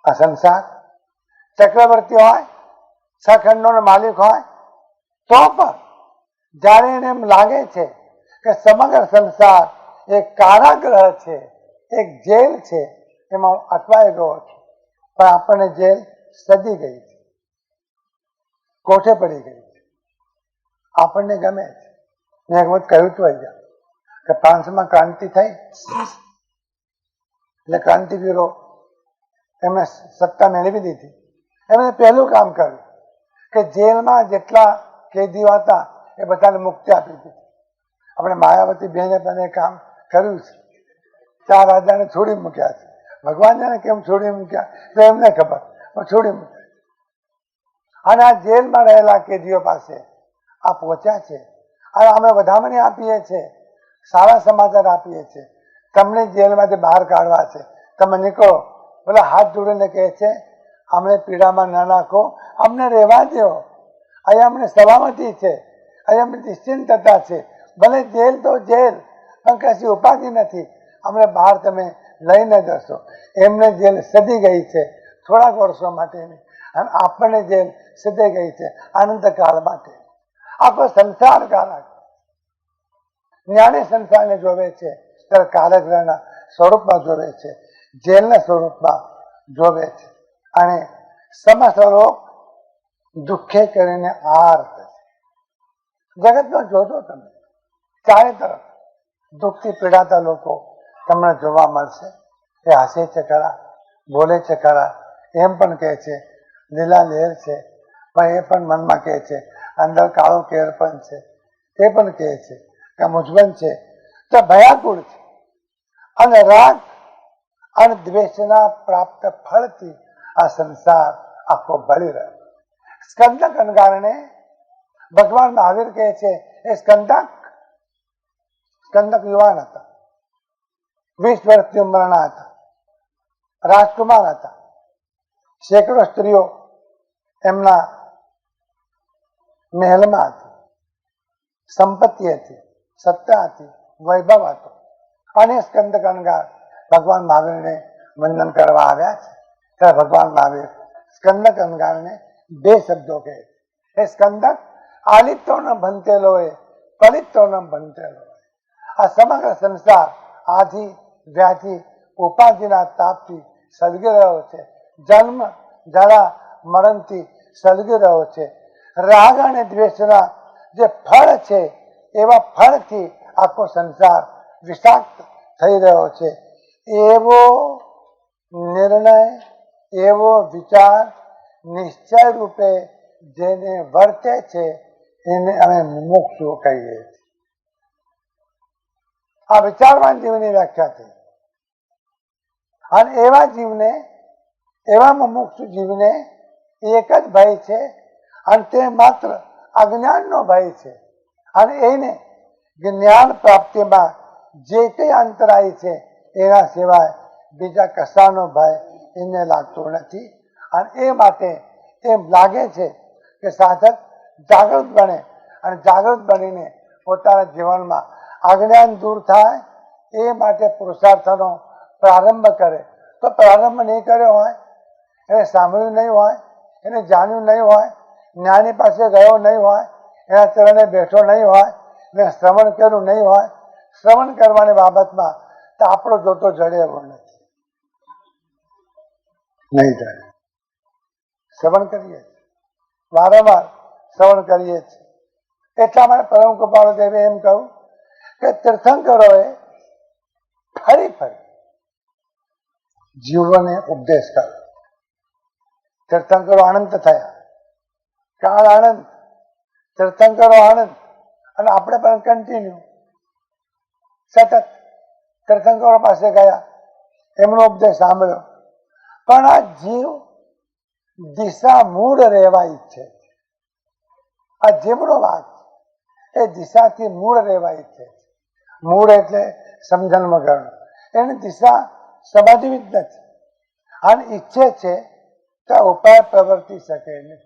આ સંસાર ચક્રવર્તી હોય, 6 ખંડોનો માલિક હોય, તો પણ જ્યારે એને એમ લાગે છે કે સમગ્ર સંસાર એક કારાગ્રહ છે, એક જેલ છે, એમાં હું અટવાઈ ગયો છું, પણ આપણને જેલ સજી ગઈ છે, કોઠે પડી ગઈ છે, આપણને ગમે છે. મેં એક વખત કહ્યું હતું અહીંયા કે ફ્રાન્સમાં ક્રાંતિ થઈ એટલે ક્રાંતિવીરો એમણે સત્તા મેળવી દીધી એમણે પહેલું કામ કર્યું કે જેલમાં જેટલા કેદીઓ હતા એ બધાને મુક્તિ આપી દીધી. આપણે માયાવતી બેને પણ એ કામ કર્યું છે. 4 રાજાને છોડી મૂક્યા છે. ભગવાન જાણે કેમ છોડી મૂક્યા તો એમને ખબર, પણ છોડી મૂક્યા. અને આ જેલમાં રહેલા કેદીઓ પાસે આ પહોંચ્યા છે. અને અમે વધામણી આપીએ છીએ, સારા સમાચાર આપીએ છીએ, તમને જેલમાંથી બહાર કાઢવા છે, તમે નીકળો. પેલા હાથ જોડીને કહે છે, અમને પીડામાં ન નાખો, અમને રહેવા દો. અહીંયા અમને સલામતી છે, અહીંયા અમને નિશ્ચિંતતા છે. ભલે જેલ તો જેલ, પણ કશી ઉપાધિ નથી. અમને બહાર તમે લઈને જશો. એમને જેલ સદી ગઈ છે થોડાક વર્ષો માટેની, અને આપણને જેલ સદી ગઈ છે આનંદકાળ માટે. આખો સંસાર કારક જ્ઞાની સંસારને જોવે છે ત્યારે કારાગૃહના સ્વરૂપમાં જોવે છે, જેલના સ્વરૂપમાં જોવે છે. અને સમસ્ત લોક દુઃખે કરીને આર થશે. જગતમાં જોજો તમે, ચારે તરફ દુઃખથી પીડાતા લોકો તમને જોવા મળશે. એ હસે છે ખરા, બોલે છે ખરા, એમ પણ કહે છે લીલા લહેર છે, પણ એ પણ મનમાં કહે છે અંદર કાળો કેર પણ છે. એ પણ કહે છે કે મુજબન છે, તો ભયાકુળ છે. અને રાગ અને દ્વેષના પ્રાપ્ત ફળથી આ સંસાર આખો ભળી રહ્યો. સ્કંદક કારણે ભગવાન મહાવીર કહે છે, એ સ્કંદક યુવાન હતા, 20 વર્ષની ઉંમરના હતા, રાજકુમાર હતા. સેંકડો સ્ત્રીઓ એમના મહેલમાં હતી, સંપત્તિ હતી, સત્તા હતી, વૈભવ હતો. અને સ્કંદક ભગવાન મહાવીરને વંદન કરવા આવ્યા છે. ત્યારે ભગવાન મહાવીર સ્કંદક અનગારને 2 શબ્દો કહે છે. એ સ્કંદક આલિપ્તો ન ભંતેલો એ પલિપ્તો ન ભંતેલો. આ સમગ્ર સંસાર આધિ વ્યાધિ ઉપાધિના તાપથી સળગી રહ્યો છે. જન્મ જરા મરણથી સળગી રહ્યો છે. રાગ અને દ્વેષના જે ફળ છે એવા ફળથી આખો સંસાર વિષાક્ત થઈ રહ્યો છે. એવો નિર્ણય, એવો વિચાર નિશ્ચય રૂપે જેને વર્તે છે એને અમે મુમુક્ષુ કહીએ છીએ. આ વિચારવાન જીવની વ્યાખ્યા થઈ. અને એવા જીવને, એવા મુમુક્ષુ જીવને એક જ ભય છે, અને તે માત્ર અજ્ઞાનનો ભય છે. અને એને જ્ઞાન પ્રાપ્તિમાં જે કંઈ અંતરાય છે એના સિવાય બીજા કશાનો ભય એને લાગતો નથી. અને એ માટે એમ લાગે છે કે સાધક જાગૃત બને, અને જાગૃત બનીને પોતાના જીવનમાં અજ્ઞાન દૂર થાય એ માટે પુરુષાર્થનો પ્રારંભ કરે. તો પ્રારંભ નહીં કર્યો હોય, એને સાંભળ્યું નહીં હોય, એને જાણ્યું નહીં હોય, જ્ઞાની પાસે ગયો નહીં હોય, એના ચરણે બેઠો નહીં હોય, એને શ્રવણ કર્યું નહીં હોય, શ્રવણ કરવાની બાબતમાં તો આપણો જોતો જડે એવો નથી, નહીં જડે. શ્રવણ કરીએ છીએ, વારંવાર શ્રવણ કરીએ છીએ. એટલા માટે પરમ કૃપાળુ દેવે એમ કહ્યું કે તીર્થંકરોએ ફરી ફરી જીવોને ઉપદેશ કર્યો. તીર્થંકરો આનંદ થયા, કાળ આનંદ, તીર્થંકરો આનંદ. અને આપણે પણ કન્ટિન્યુ સતત તીર્થંકરો પાસે ગયા, એમનો ઉપદેશ સાંભળ્યો. પણ આ જીવ દિશા મૂળ રહેવા ઈચ્છે. આ જીવનો વાત એ દિશાથી મૂળ રહેવા ઈચ્છે. મૂળ એટલે સમજણ વગર, એની દિશા સમજવી જ નથી. અને ઈચ્છે છે તો ઉપાય પ્રવર્તી શકે નહીં.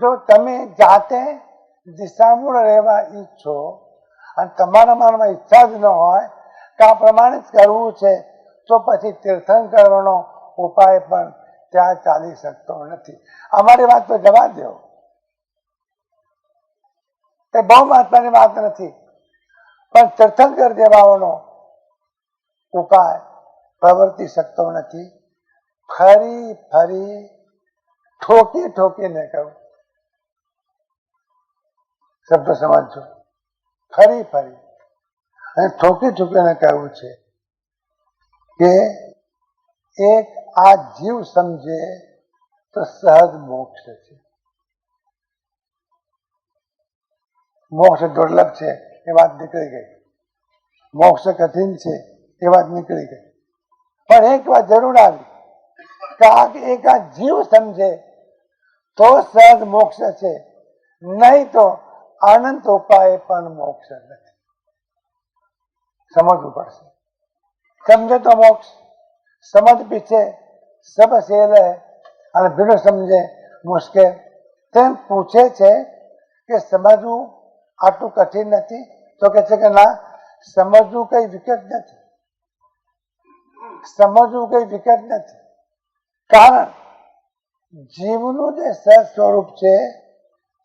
જો તમે જાતે દિશામૂળ રહેવા ઈચ્છો અને તમારા મનમાં ઈચ્છા જ ન હોય કે આ પ્રમાણે જ કરવું છે, તો પછી તીર્થંકરોનો ઉપાય પણ ત્યાં ચાલી શકતો નથી. અમારી વાત તો જવા દો, એ બહુ મહત્વની વાત નથી, પણ તીર્થંકર જેવાઓનો ઉપાય પ્રવર્તી શકતો નથી. ફરી ફરી ઠોકી ઠોકીને કહું, શબ્દ સમજો, ફરી ફરી અને ઠોકી ઠોકીને કહેવું છે કે એક આ જીવ સમજે તો સહજ મોક્ષ છે. મોક્ષ દુર્લભ છે એ વાત નીકળી ગઈ, મોક્ષ કઠિન છે એ વાત નીકળી ગઈ. પણ એક વાત જરૂર આવી કે એક આ જીવ સમજે તો સહજ મોક્ષ છે, નહીં તો અનંત ઉપાય પણ મોક્ષ નથી. સમજવું પડશે. સમજે તો મોક્ષ, સમજ પીછે સબ સેલ હૈ, અને બિનો સમજે મુશ્કેલ. તેમ પૂછે છે કે સમજવું આટલું કઠિન નથી? તો કે છે કે ના, સમજવું કઈ વિકટ નથી, સમજવું કઈ વિકટ નથી. કારણ જીવનું જે સહજ સ્વરૂપ છે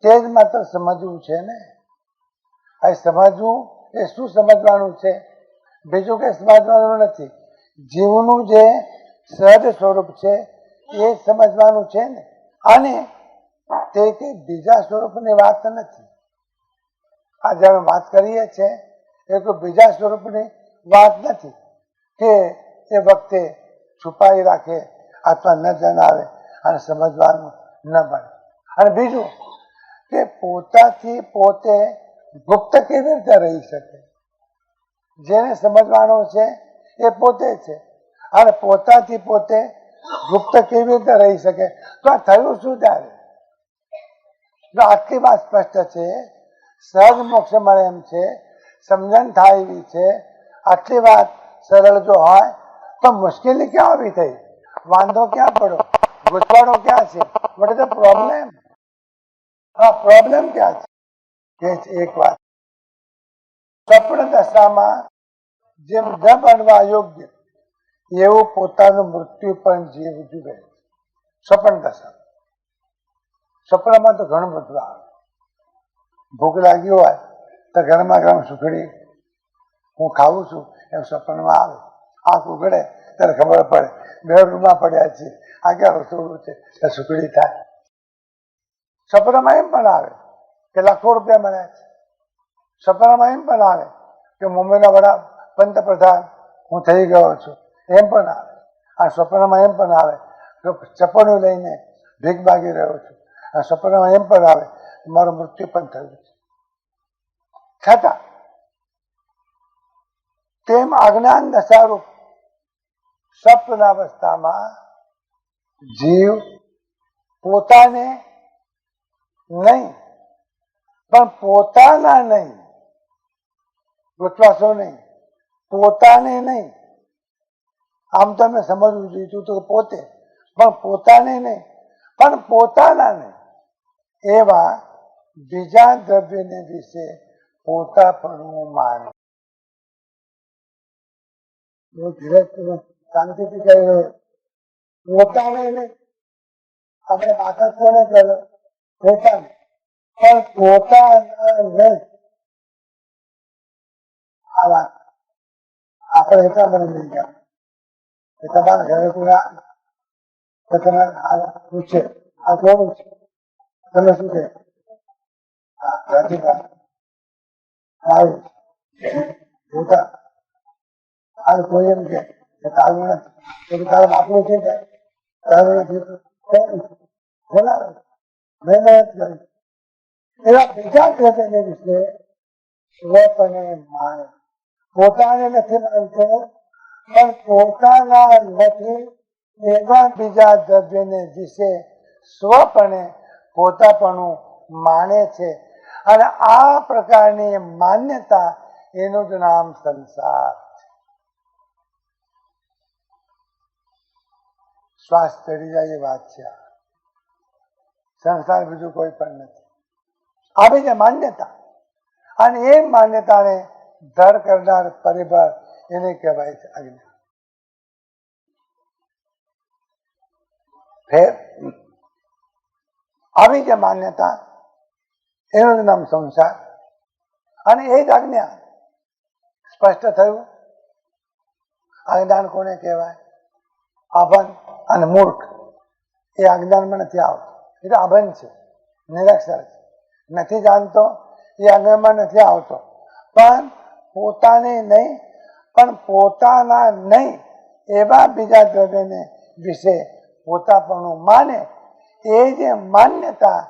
તે જ માત્ર સમજવું છે ને. આ સમજવું એ શું સમજવાનું છે? બીજું કઈ સમજવાનું નથી. જીવનું જે સહજ સ્વરૂપ છે એ સમજવાનું છે ને. અને તે કઈ બીજા સ્વરૂપની વાત નથી. આ જ્યારે વાત કરીએ છીએ એ કોઈ બીજા સ્વરૂપની વાત નથી કે એ વખતે છુપાઈ રાખે અથવા ન જણાવે અને સમજવાનું ન બને. અને બીજું કે પોતાથી પોતે ગુપ્ત કેવી રીતે રહી શકે? જેને સમજવાનું છે એ પોતે છે, અને પોતાથી પોતે ગુપ્ત કેવી રીતે રહી શકે? તો આ થયું શું ત્યારે? જો આટલી વાત સ્પષ્ટ છે, સહજ મોક્ષ મળે એમ છે, સમજણ થાય એવી છે, આટલી વાત સરળ જો હોય તો મુશ્કેલી ક્યાં આવી થઈ? વાંધો ક્યાં પડ્યો? ગૂંચવાડો ક્યાં છે? What is the problem? હા, પ્રોબ્લેમ ક્યાં છે? કે એક વાત, સ્વપ્ન દશામાં જેમ ન બનવા યોગ્ય એવું પોતાનું મૃત્યુ પણ જીવ જુએ. સ્વપ્ન દશા, સ્વપ્નમાં તો ઘણું બધું આવે. ભૂખ લાગી હોય તો ગરમા ગરમ સુખડી હું ખાઉં છું એમ સપનમાં આવે. આંખ ઉઘડે ત્યારે ખબર પડે બેડરૂમમાં પડ્યા છે, આ ક્યાં રસોડું છે, ત્યાં સુખડી થાય. સપનામાં એમ પણ આવે કે લાખો રૂપિયા મળ્યા છે. સપનામાં એમ પણ આવે કે મુંબઈના વડા પંતપ્રધાન હું થઈ ગયો છું, એમ પણ આવે. આ સપનામાં એમ પણ આવે કે ચપ્પણું લઈને ભીખ માગી રહ્યો છું. આ સપનામાં એમ પણ આવે મારું મૃત્યુ પણ થયું છે. છતાં તેમ અજ્ઞાન દશારૂપ સ્વપ્ન અવસ્થામાં જીવ પોતાને નહીં, પણ પોતાના નહીં, વિશ્વાસો નહીં, પોતાને નહીં. આમ તો મેં સમજવું જોઈતું તો પોતે, પણ પોતાને નહીં, પણ પોતાના નહીં એવા બીજા દ્રવ્યને વિશે પોતાપણું માને. શાંતિથી કહી રહ્યો, પોતાને નહીં. આપણે બાકાત કોને કર્યો? પોતાને. પણ પોતાના નહીં. આ વાત આપણે એટલા મને લઈ ગયા કે તમારા ઘરે કોઈ પૂછે આ કોનું છે, તમે શું કહે? પોતા. આ કોઈ એમ કે તારું નથી, તારું આપણું છે, તારું નથી, બરાબર મહેનત કરી. એવા બીજા દ્રવ્યને વિશે સ્વપને માને. પોતાને નથી માનતો, પણ પોતાના નથી એવા બીજા દ્રવ્યને વિશે સ્વપને પોતાપણું માને છે. અને આ પ્રકારની માન્યતા એનું જ નામ સંસાર. શ્વાસ ચડી જાય એ વાત છે. સંસાર બીજું કોઈ પણ નથી. આવી જે માન્યતા, અને એ માન્યતાને ધર કરનાર પરિબળ એને કહેવાય છે અજ્ઞાન. ફેર આવી જે માન્યતા એનું નામ સંસાર, અને એ જ અજ્ઞાન. સ્પષ્ટ થયું? અજ્ઞાન કોને કહેવાય? અભણ અને મૂર્ખ એ અજ્ઞાનમાં નથી આવતો. એ તો અભણ છે, નિરક્ષર છે, નથી જાણતો, એ અજ્ઞાનમાં નથી આવતો. પણ પોતાને નહીં, પણ પોતાના નહીં એવા બીજા દ્રવ્યને વિશે પોતાપણું માને એ જે માન્યતા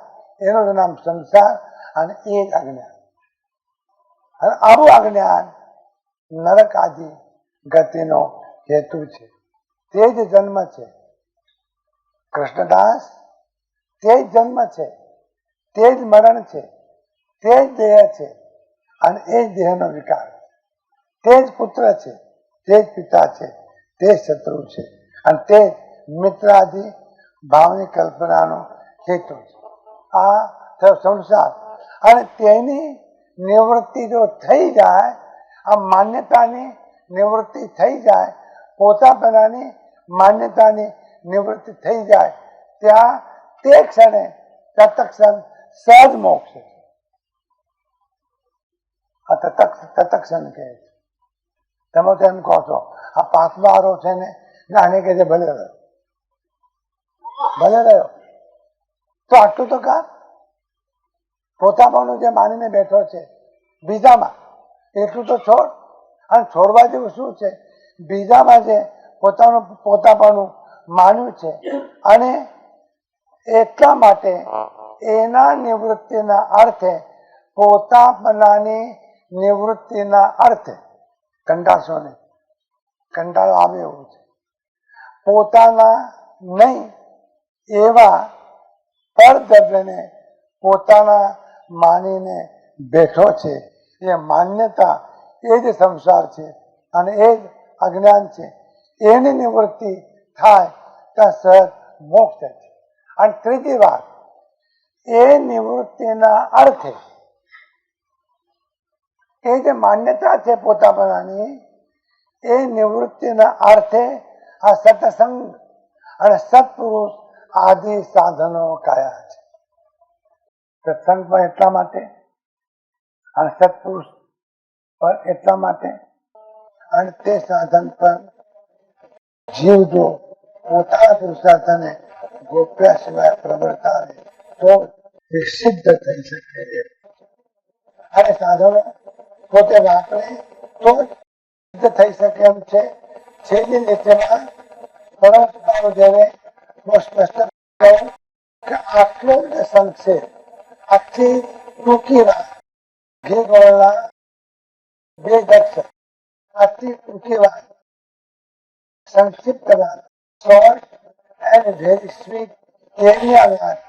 એનું જ નામ સંસાર અને એ જ અજ્ઞાન. અને આવું અજ્ઞાન નરક આદિ ગતિનો હેતુ છે. તે જ જન્મ છે કૃષ્ણદાસ, તે જ જન્મ છે, તે જ મરણ છે, તે જ દેહ છે અને એ જ દેહનો વિકાર, તે જ પુત્ર છે, તે જ પિતા છે, તે જ શત્રુ છે અને તે જ મિત્રાદિ ભાવની કલ્પનાનો હેતુ છે. આ થયો સંસાર. અને તેની નિવૃત્તિ જો થઈ જાય, આ માન્યતાની નિવૃત્તિ થઈ જાય, પોતાપણાની માન્યતાની નિવૃત્તિ થઈ જાય, ત્યાં તે ક્ષણે તત્ક્ષણ સહજ મોક્ષ છે. આ તત્ક્ષણ કહે છે. તમે તો એમ કહો છો આ પાંચમો આરો છે ને, આને કહે છે ભલે રહ્યો, ભલે રહ્યો. તો આટલું તો કા પોતાપણું જે માનીને બેઠો છે બીજામાં, એટલું તો છોડ. અને છોડવા જેવું શું છે? બીજામાં જે પોતાનું પોતાપણું માન્યું છે અને એટલા માટે એના નિવૃત્તિના અર્થે, પોતાપણાની નિવૃત્તિના અર્થે કંટાળશો નહીં, કંટાળો આવે એવું છે. પોતાના નહીં એવા પરદ્રવ્યને પોતાના માનીને બેઠો છે. એ માન્યતા એ જ સંસાર છે અને એ જ અજ્ઞાન છે. એની નિવૃત્તિ થાય ત્યાં સહજ મોક્ષ છે. અને ત્રીજી વાત, એ નિવૃત્તિના અર્થે એ જે માન્યતા છે પોતાપણાની, એ નિવૃત્તિના અર્થે આ સત્સંગ અને સત્પુરુષ આદિ સાધનો કયા છે. સત્સંગ પણ એટલા માટે અને સત્પુરુષ પણ એટલા માટે, અને તે સાધન પર જીવ જો પોતાના પુરુષાર્થને ગોપ્યા સિવાય પ્રવર્તાવે તો સિદ્ધ થઈ શકે છે. અને સાધનો પોતે વાપરે તો સિદ્ધ થઈ શકે એમ છે. છેલ્લી નીચેમાં પરમ જેને સ્પષ્ટ કહ્યું કે આટલો જ સંક્ષેપ, આખી ટૂંકી વાત, ઘી ગોળના બે દક્ષ, આટલી ટૂંકી વાત, સંક્ષિપ્ત વાત, શોર્ટ એન્ડ વેરી સ્વીટ, એવી આ વાત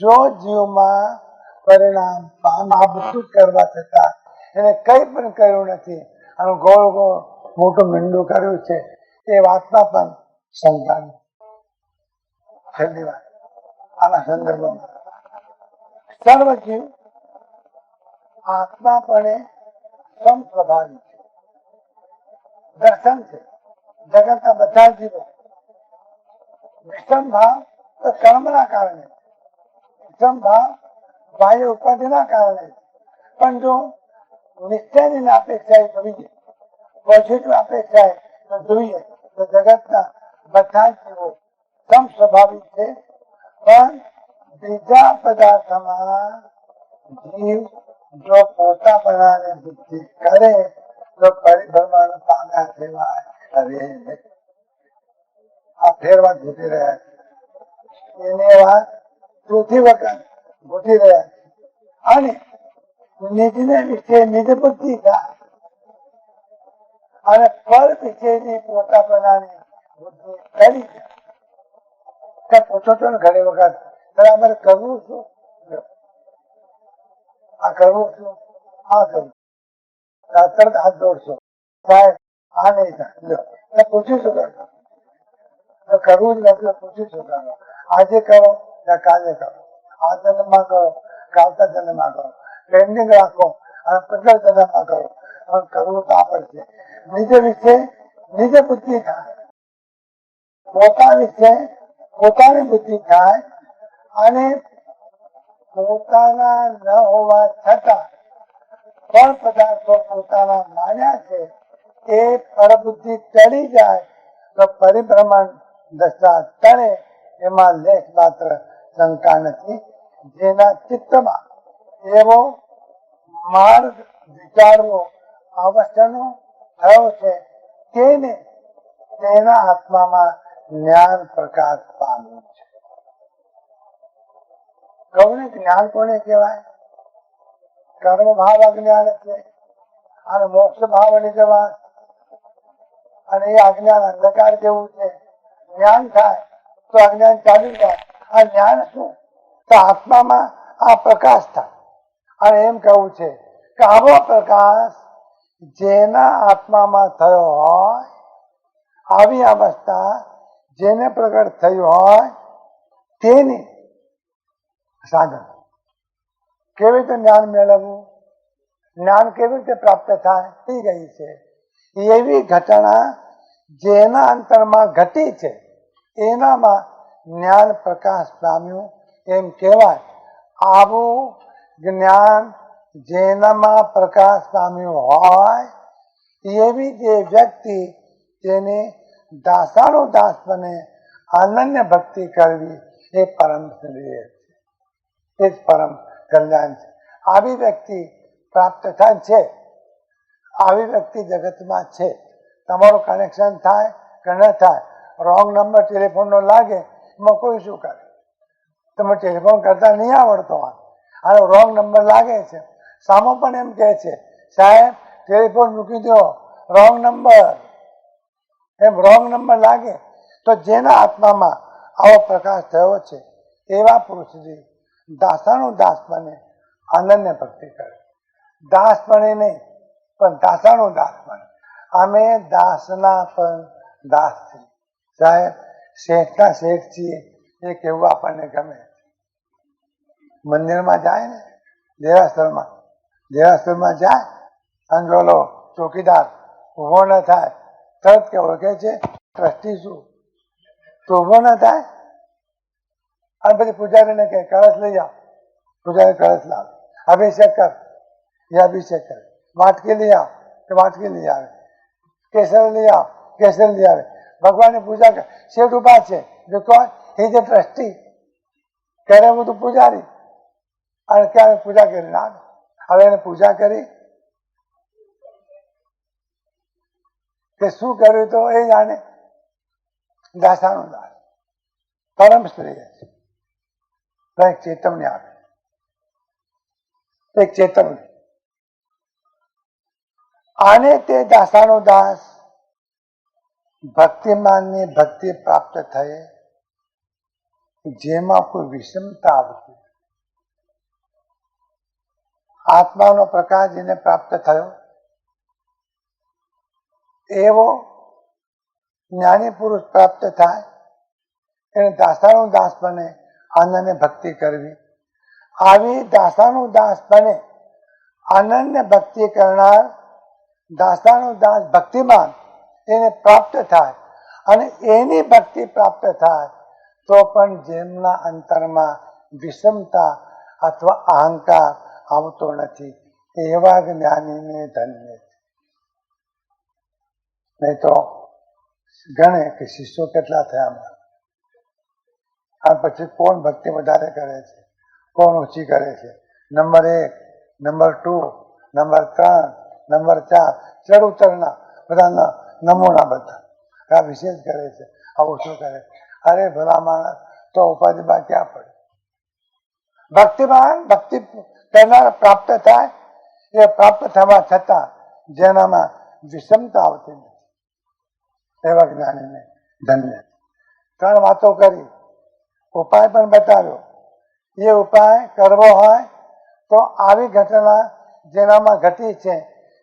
જો જીવમાં પરિણામ પામ, આ બધું કરવા છતાં એને કઈ પણ કર્યું નથી અને ગોળ ગોળ મોટું મીંડું કર્યું છે, એ વાતમાં પણ શંકા નથી. છેલ્લી વાત આના સંદર્ભમાં, સર્વ જીવ આત્માપણે સમસ્વભાવી છે. દર્શન છે જગતના બધા જીવો વિષમ ભાવ તો કર્મના કારણે, વિષમ ભાવ બાહ્ય ઉપાધિના કારણે. પણ જો નિશ્ચયની અપેક્ષાએ જોઈએ, પોઝિટિવ અપેક્ષાએ જોઈએ તો જગતના બધા જીવો સમસ્વભાવી છે. પણ બીજા પદાર્થમાં જીવ જો પોતાપણાને બુદ્ધિ કરે તો પરિભ્રમણ પામ્યા સિવાય હવે આ ફેરવા ઘૂટી રહ્યા છે. એની વાત ચોથી વખત ઘૂટી રહ્યા છે. અને નિજને વિશે નિજ બુદ્ધિ થાય અને પર વિશેની પોતાપણાની બુદ્ધિ કરી જાય. પૂછો છો ને ઘણી વખત અમારે કરવું શું, આ કરવું શું, આ કરવું, તરત હાથ દોડશો, સાહેબ આ નહીં થાય, પૂછી શું કરો, કરવું જ નથી પૂછી શું કરો. આજે કરો કે કાલે કરો, આ જન્મમાં કરો કે આવતા જન્મમાં કરો, પેન્ડિંગ રાખો અને 50 જન્મમાં કરો, પણ કરવું તો આપણે છે. નિજ વિશે નિજ બુદ્ધિ થાય, પોતા વિશે પોતાની બુદ્ધિ થાય અને પોતાના ન હોવા છતાં પણ પદાર્થો પોતાના માન્યા છે એ પરબુદ્ધિ ચડી જાય તો પરિભ્રમણ દશા ટળે, એમાં લેખ માત્ર શંકા નથી. જેના ચિત્તમાં એવો માર્ગ વિચારવો અવશ્યનો થયો છે તેને તેના આત્મામાં જ્ઞાન પ્રકાશ પામ્યું છે. કહું ને જ્ઞાન કોને કહેવાય? કર્મ ભાવ અજ્ઞાન છે અને મોક્ષ ભાવ નિજવાસ, અને એ અજ્ઞાન અંધકાર જેવું છે. જ્ઞાન થાય તો અજ્ઞાન ચાલી જાય. આ જ્ઞાન શું? તો આત્મામાં આ પ્રકાશ થાય. અને એમ કહેવું છે કે આવો પ્રકાશ જેના આત્મામાં થયો હોય, આવી અવસ્થા જેને પ્રગટ થયું હોય તેની સાધન. કેવી રીતે જ્ઞાન મેળવવું, જ્ઞાન કેવી રીતે પ્રાપ્ત થાય થઈ ગઈ છે. એવી ઘટના જેના અંતરમાં ઘટી છે એનામાં જ્ઞાન પ્રકાશ પામ્યું એમ કહેવાય. આવું જ્ઞાન જેનામાં પ્રકાશ પામ્યું હોય એવી જે વ્યક્તિ તેને દાસાનો દાસ બને અનન્ય ભક્તિ કરવી એ પરમ શ્રેય છે, એ જ પરમ કલ્યાણ છે. આવી વ્યક્તિ પ્રાપ્ત થાય છે. આવી વ્યક્તિ જગતમાં છે. તમારું કનેક્શન થાય કે ન થાય, રોંગ નંબર ટેલિફોનનો લાગે એમાં કોઈ શું કરે? તમે ટેલિફોન કરતા નહીં આવડતો હોય અને રોંગ નંબર લાગે છે, સામો પણ એમ કહે છે સાહેબ ટેલિફોન મૂકી દો, રોંગ નંબર. એમ રોંગ નંબર લાગે તો જેના આત્મામાં આવો પ્રકાશ થયો છે એવા પુરુષજી દાસાનો દાસ બને અનન્ય ભક્તિ કરે. દાસ બને નહીં પણ દાસાનો દાસ બને. અમે દાસના પણ દાસ છીએ. સાહેબ શેઠના શેઠ છીએ એ કહેવું આપણને ગમે. મંદિરમાં જાય ને, દેરાસરમાં જાય અને બોલો ચોકીદાર ઉભો ન થાય તરત કે ઓળખે છે ટ્રસ્ટી શું, તો ઉભો ન થાય. અને પછી પૂજારીને કહે કળશ લઈ આવ, પૂજારી કળશ લાવે, અભિષેક કર એ અભિષેક કરે, વાટકી લઈ આવ તો વાટકી લઈ આવે, કેસર લઈ આવ કેસર લઈ આવે. ભગવાનની પૂજા કરે. શેઠ ઉભા છે because he is a trustee. કરે બધું પૂજારી અને ક્યારે પૂજા કરી ના આવે. હવે એને પૂજા કરી કે શું કર્યું તો એ જાણે. દાસાનો દાસ પરમ શ્રેય છે. એક ચેતવણી આપે, એક ચેતવણી. આને તે દાસાનો દાસ ભક્તિમાનની ભક્તિ પ્રાપ્ત થયે જેમાં કોઈ વિષમતા આવતી. આત્માનો પ્રકાશ જેને પ્રાપ્ત થયો એવો જ્ઞાની પુરુષ પ્રાપ્ત થાય એને દાસાનો દાસ બને અનન્ય ભક્તિ કરવી. આવી દાસાનો દાસ બને અનન્ય ભક્તિ કરનાર દાસાનો દાસ ભક્તિમાન એને પ્રાપ્ત થાય અને એની ભક્તિ પ્રાપ્ત થાય તો પણ જેમના અંતરમાં વિષમતા અથવા અહંકાર આવતો નથી એવા જ્ઞાનીને ધન્ય છે. નહીં તો ગણે કે શિષ્યો કેટલા થયા આ પછી કોણ ભક્તિ વધારે કરે છે, કોણ ઓછી કરે છે. નંબર 1, નંબર 2, નંબર 3, નંબર 4 ચડ ઉતરના બધાના નમૂના બધા આ વિશેષ કરે છે, આવું શું કરે. અરે ભલા માણસ તો ઉપાધિમાં ક્યાં પડે. ભક્તિમાન ભક્તિ કરનાર પ્રાપ્ત થાય એ પ્રાપ્ત થવા છતાં જેનામાં વિષમતા આવતી નથી એવા જ્ઞાનીને ધન્ય. 3 વાતો કરી, ઉપાય પણ બતાવ્યો. એ ઉપાય કરવો હોય તો આવી ઘટના જેનામાં ઘટી છે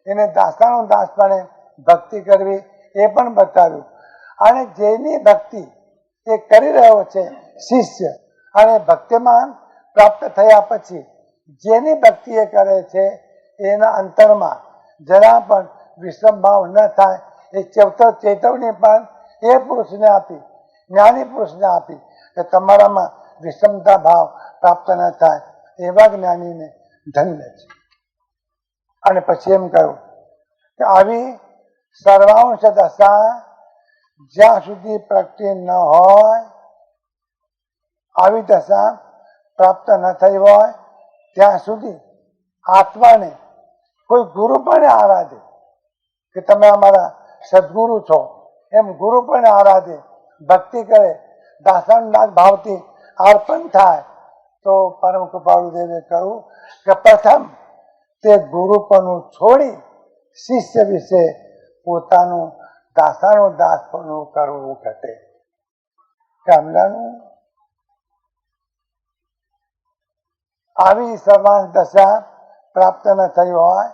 એને દાસાનો દાસ બને ભક્તિ કરવી એ પણ બતાવ્યું. અને જેની ભક્તિ એ કરી રહ્યો છે શિષ્ય અને ભક્તિમાન પ્રાપ્ત થયા પછી જેની ભક્તિ એ કરે છે એના અંતરમાં જરા પણ વિષમ ભાવ ન થાય એ ચેતવણી પણ એ પુરુષને આપી, જ્ઞાની પુરુષને આપી કે તમારામાં વિષમતા ભાવ પ્રાપ્ત ન થાય એવા જ્ઞાનીને ધન્ય છે. અને પછી એમ કહ્યું કે આવી સર્વાંશ દશા જ્યાં સુધી પ્રગટી ન હોય, આવી દશા પ્રાપ્ત ન થઈ હોય ત્યાં સુધી આત્માને કોઈ ગુરુ પણ આરાધે કે તમે અમારા સદગુરુ છો એમ ગુરુ પણ આરાધે, ભક્તિ કરે, દાસાનદાસ ભાવથી અર્પણ થાય તો પરમ કૃપાળુદેવે કહ્યું કે પ્રથમ તે ગુરુપણું છોડી શિષ્ય વિશે પોતાનું દાસાનું દાસપણું કરવું ઘટે. સમજાણું? આવી સર્વાંગ દશા પ્રાપ્ત ન થઈ હોય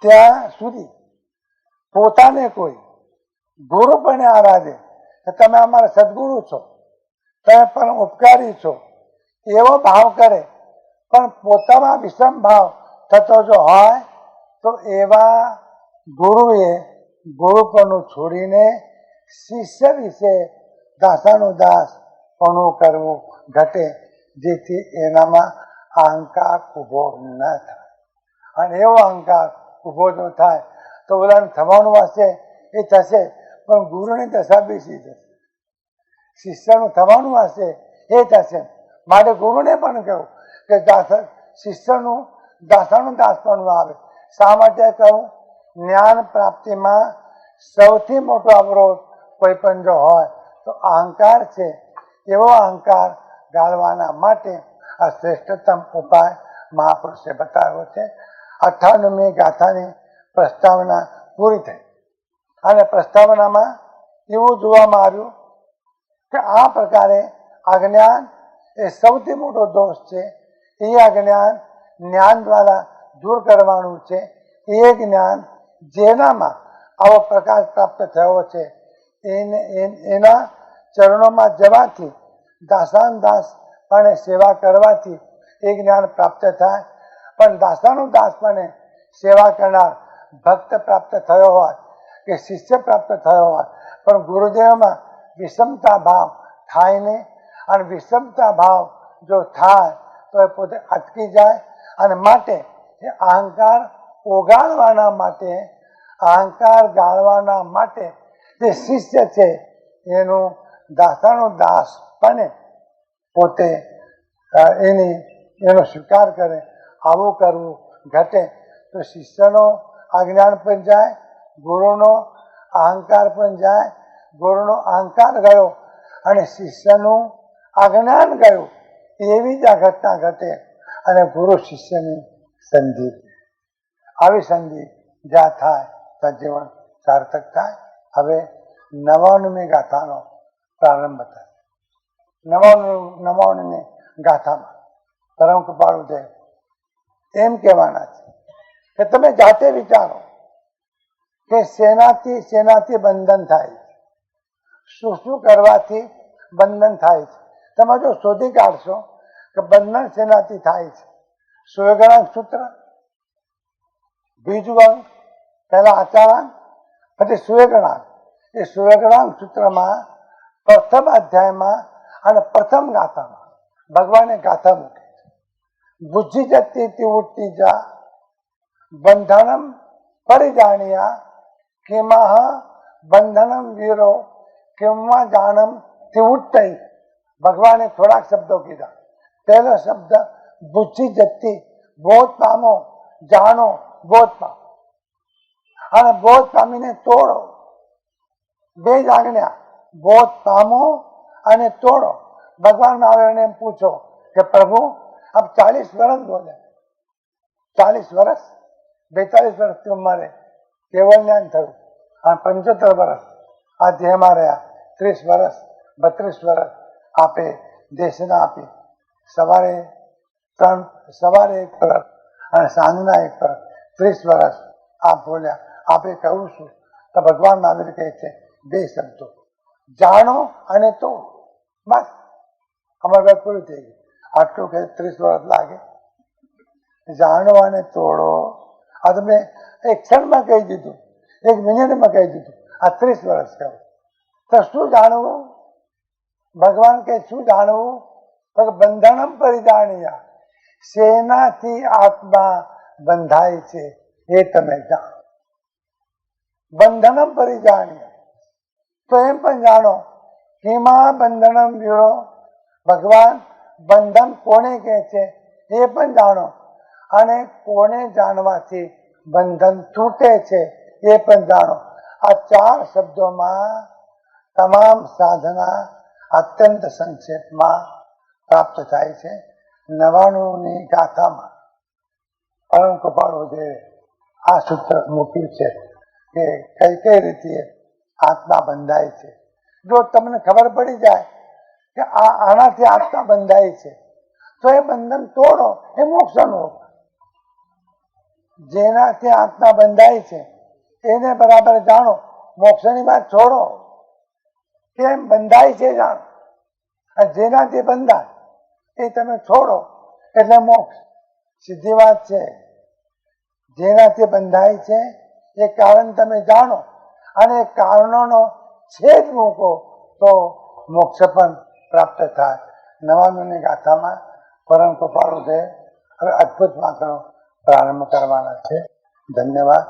ત્યાં સુધી પોતાને કોઈ ગુરુ પણ આરાધે કે તમે અમારા સદગુરુ છો, તમે પણ ઉપકારી છો એવો ભાવ કરે, પણ પોતામાં વિષમ ભાવ થતો જો હોય તો એવા ગુરુએ ગુરુપણું છોડીને શિષ્ય વિશે દાસાનું દાસપણું કરવું ઘટે, જેથી એનામાં અહંકાર ઊભો ન થાય. અને એવો અહંકાર ઊભો ન થાય તો ઓલાને થવાનું હશે એ થશે, પણ ગુરુની દશા બેસી જશે. શિષ્યનું થવાનું હશે એ થશે. માટે ગુરુને પણ કહ્યું કે શિષ્યનું દાસાનું દાસપણું આવે. શા માટે કહું? જ્ઞાન પ્રાપ્તિમાં સૌથી મોટો અવરોધ કોઈ પણ જો હોય તો અહંકાર છે. એવો અહંકાર ગાળવાના માટે આ શ્રેષ્ઠતમ ઉપાય મહાપુરુષે બતાવ્યો છે. 98મી ગાથાની પ્રસ્તાવના પૂરી થઈ અને પ્રસ્તાવનામાં એવું જોવામાં આવ્યું કે આ પ્રકારે અજ્ઞાન એ સૌથી મોટો દોષ છે. એ અજ્ઞાન જ્ઞાન દ્વારા દૂર કરવાનું છે. એ જ્ઞાન જેનામાં આવો પ્રકાશ પ્રાપ્ત થયો છે એના ચરણોમાં જવાથી દાસાન દાસ અને સેવા કરવાથી એ જ્ઞાન પ્રાપ્ત થાય. પણ દાસાનું દાસ પણ સેવા કરનાર ભક્ત પ્રાપ્ત થયો હોય કે શિષ્ય પ્રાપ્ત થયો હોય, પણ ગુરુદેવમાં વિષમતા ભાવ થાય નહીં. અને વિષમતા ભાવ જો થાય તો એ પોતે અટકી જાય. અને માટે એ અહંકાર ઓગાળવાના માટે, અહંકાર ગાળવાના માટે જે શિષ્ય છે એનું દાસાનું દાસ પણ પોતે એનો સ્વીકાર કરે. આવું કરવું ઘટે તો શિષ્યનો અજ્ઞાન પણ જાય, ગુરુનો અહંકાર પણ જાય. ગુરુનો અહંકાર ગયો અને શિષ્યનું અજ્ઞાન ગયું, એવી જ આ ઘટના ઘટે અને ગુરુ શિષ્યની સંધિ. આવી સંધિ જ્યાં થાય ત્યાં જીવન સાર્થક થાય. હવે 99મી ગાથાનો પ્રારંભ થાય. 99મી ગાથામાં પરમ કૃપાળુદેવ એમ કહેવાના છે કે તમે જાતે વિચારો કે શેનાથી બંધન થાય છે, શું શું કરવાથી બંધન થાય છે. તમે જો શોધી કાઢશો કે બંધન શેનાથી થાય છે. સૂર્યગણાંક સૂત્ર, બીજું અંક, પહેલા આચારાંક, પછી સૂર્યગણાંક. એ સૂર્યગણાંક સૂત્રમાં પ્રથમ અધ્યાયમાં અને પ્રથમ ગાથામાં ભગવાને ગાથા મૂકી છે. બુદ્ધિ જતી તિવૃત્તિ જા બંધનમ પરિજાણ્યા કિમઃ બંધનમ વીરો કિંવા જાણમ તિવૃત્તૈ. ભગવાને થોડાક શબ્દો કીધા. પહેલો શબ્દ બુદ્ધિ જતી, બોધ પામો, જાણો, બોધ પામો. અને બોધ પામીને તોડો. બે જ આજ્ઞા, બોધ પામો અને તોડો. ભગવાન આવે એમ પૂછો કે પ્રભુ આપ 40 વર્ષ બોલે, 40 વર્ષ, 42 વર્ષની ઉંમરે કેવળ જ્ઞાન થયું અને 75 વર્ષ આ દેહમાં રહ્યા, 30 વર્ષ, 32 વર્ષ આપે દેશના આપી. સવારે 1 વર્ષ અને સાંજના 1 વર્ષ, 30 વર્ષ આપ બોલ્યા. આપે કહું છું તો ભગવાન આવી કહે છે 2 શબ્દો, જાણો અને તોડો. બસ અમારી વાત પૂરી થઈ ગઈ. આટલું કે 30 વર્ષ લાગે. જાણો અને તોડો આ તમે એક ક્ષણમાં કહી દીધું, 1 મિનિટમાં કહી દીધું. આ 30 વર્ષ કહું તો શું જાણવું? ભગવાન કે શું જાણવું? બંધનમ પરિજાણ્યા, શેનાથી આત્મા બંધાય છે એ તમે જાણો. બંધનમ પરિજાણ્યા તો એમ પણ જાણો કિમાં બંધનમ વીરો. ભગવાન બંધન કોને કહે છે એ પણ જાણો અને કોને જાણવાથી બંધન તૂટે છે એ પણ જાણો. આ 4 શબ્દોમાં તમામ સાધના અત્યંત સંક્ષેપમાં પ્રાપ્ત થાય છે. 99ની ગાથામાં પરમ કૃપાળુદેવે આ સૂત્ર મૂક્યું છે કે કઈ કઈ રીતે આત્મા બંધાય છે. જો તમને ખબર પડી જાય કે આનાથી આત્મા બંધાય છે તો એ બંધન તોડો, એ મોક્ષનું. જેનાથી આત્મા બંધાય છે એને બરાબર જાણો, મોક્ષની વાત છોડો. કેમ બંધાય છે જાણો, અને જેનાથી બંધાય એ તમે છોડો એટલે મોક્ષ. સીધી વાત છે. જેનાથી બંધાય છે એ કારણ તમે જાણો અને એ કારણોનો છેદ મૂકો તો મોક્ષ પણ પ્રાપ્ત થાય. 99ની ગાથામાં પરમ કૃપાળુદેવ હવે અદ્ભુત વાતો પ્રારંભ કરવાના છે. ધન્યવાદ.